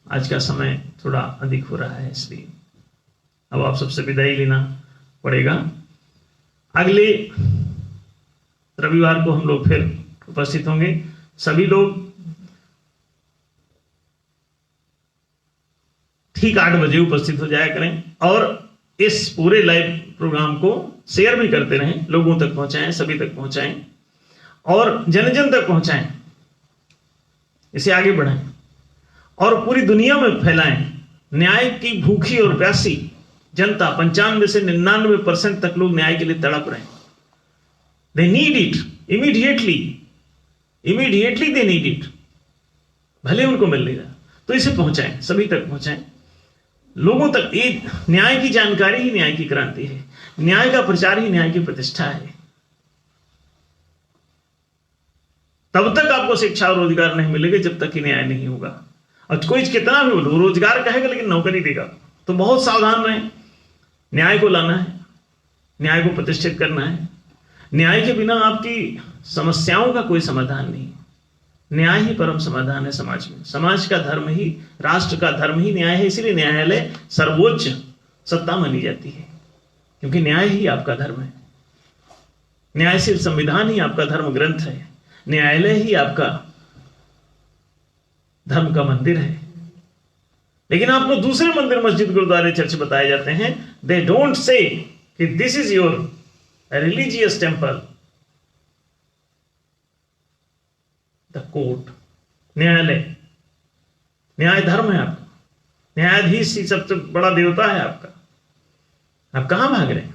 आज का समय थोड़ा अधिक हो रहा है, इसलिए अब आप सबसे विदाई लेना पड़ेगा। अगले रविवार को हम लोग फिर उपस्थित होंगे। सभी लोग ठीक 8 बजे उपस्थित हो जाया करें, और इस पूरे लाइव प्रोग्राम को शेयर भी करते रहें, लोगों तक पहुंचाएं, सभी तक पहुंचाएं, और जन जन तक पहुंचाएं, इसे आगे बढ़ाएं और पूरी दुनिया में फैलाएं। न्याय की भूखी और प्यासी जनता, 95 से 99% तक लोग न्याय के लिए तड़प रहे हैं। They need it immediately they need it. भले उनको मिल लेगा, तो इसे पहुंचाएं, सभी तक पहुंचाएं, लोगों तक। एक न्याय की जानकारी ही न्याय की क्रांति है, न्याय का प्रचार ही न्याय की प्रतिष्ठा है। तब तक आपको शिक्षा और रोजगार नहीं मिलेगा जब तक कि न्याय नहीं होगा। और कोई कितना भी बोलो, रोजगार कहेगा लेकिन नौकरी देगा, तो बहुत सावधान रहें। न्याय को लाना है, न्याय को प्रतिष्ठित करना है। न्याय के बिना आपकी समस्याओं का कोई समाधान नहीं। न्याय ही परम समाधान है समाज में। समाज का धर्म ही, राष्ट्र का धर्म ही न्याय है। इसीलिए न्यायालय सर्वोच्च सत्ता मानी जाती है, क्योंकि न्याय ही आपका धर्म है। न्यायशील संविधान ही आपका धर्म ग्रंथ है। न्यायालय ही आपका धर्म का मंदिर है। लेकिन आपको दूसरे मंदिर, मस्जिद, गुरुद्वारे, चर्च बताए जाते हैं। दे डोंट से कि this is your religious temple. The court, न्यायालय, न्याय धर्म है आपका। न्यायाधीश ही सबसे बड़ा देवता है आपका। आप कहां भाग रहे हैं?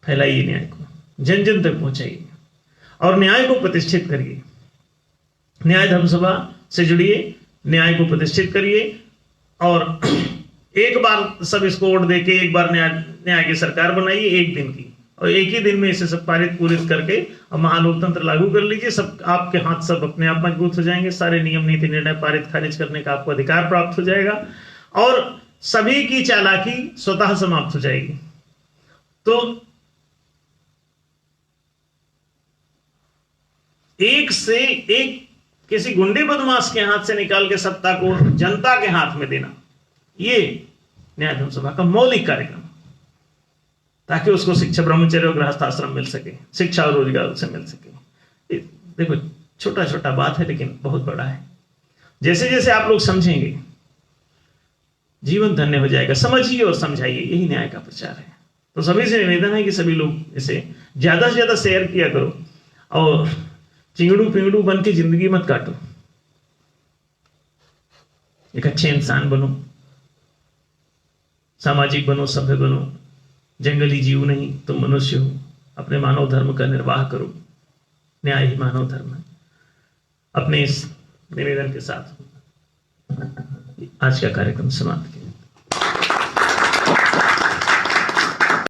फैलाइए न्याय को, जन जन तक पहुंचाइए और न्याय को प्रतिष्ठित करिए। न्याय धर्मसभा से जुड़िए, न्याय को प्रतिष्ठित करिए, और एक बार सब इसको वोट देके एक बार न्याय की सरकार बनाइए, एक दिन की, और एक ही दिन में इसे सब पारित पूरित करके और महालोकतंत्र लागू कर लीजिए। सब आपके हाथ सब अपने आप मजबूत हो जाएंगे। सारे नियम, नीति, निर्णय पारित खारिज करने का आपको अधिकार प्राप्त हो जाएगा, और सभी की चालाकी स्वतः समाप्त हो जाएगी। तो एक से एक किसी गुंडे बदमाश के हाथ से निकाल के सत्ता को जनता के हाथ में देना, ये न्याय धर्मसभा का मौलिक कार्यक्रम। ताकि उसको शिक्षा, ब्रह्मचर्य और गृहस्थाश्रम मिल सके, शिक्षा और रोजगार उसे मिल सके। ये देखो छोटा छोटा बात है लेकिन बहुत बड़ा है। जैसे जैसे आप लोग समझेंगे जीवन धन्य हो जाएगा। समझिए और समझाइए, यही न्याय का प्रचार है। तो सभी से निवेदन है कि सभी लोग इसे ज्यादा से ज्यादा शेयर किया करो और चिंगड़ू पिंगड़ू बन के जिंदगी मत काटो। एक अच्छे इंसान बनो, सामाजिक बनो, सभ्य बनो, जंगली जीव नहीं, तुम मनुष्य हो। अपने मानव धर्म का निर्वाह करो, न्याय ही मानव धर्म है। अपने इस निवेदन के साथ आज का कार्यक्रम समाप्त किया।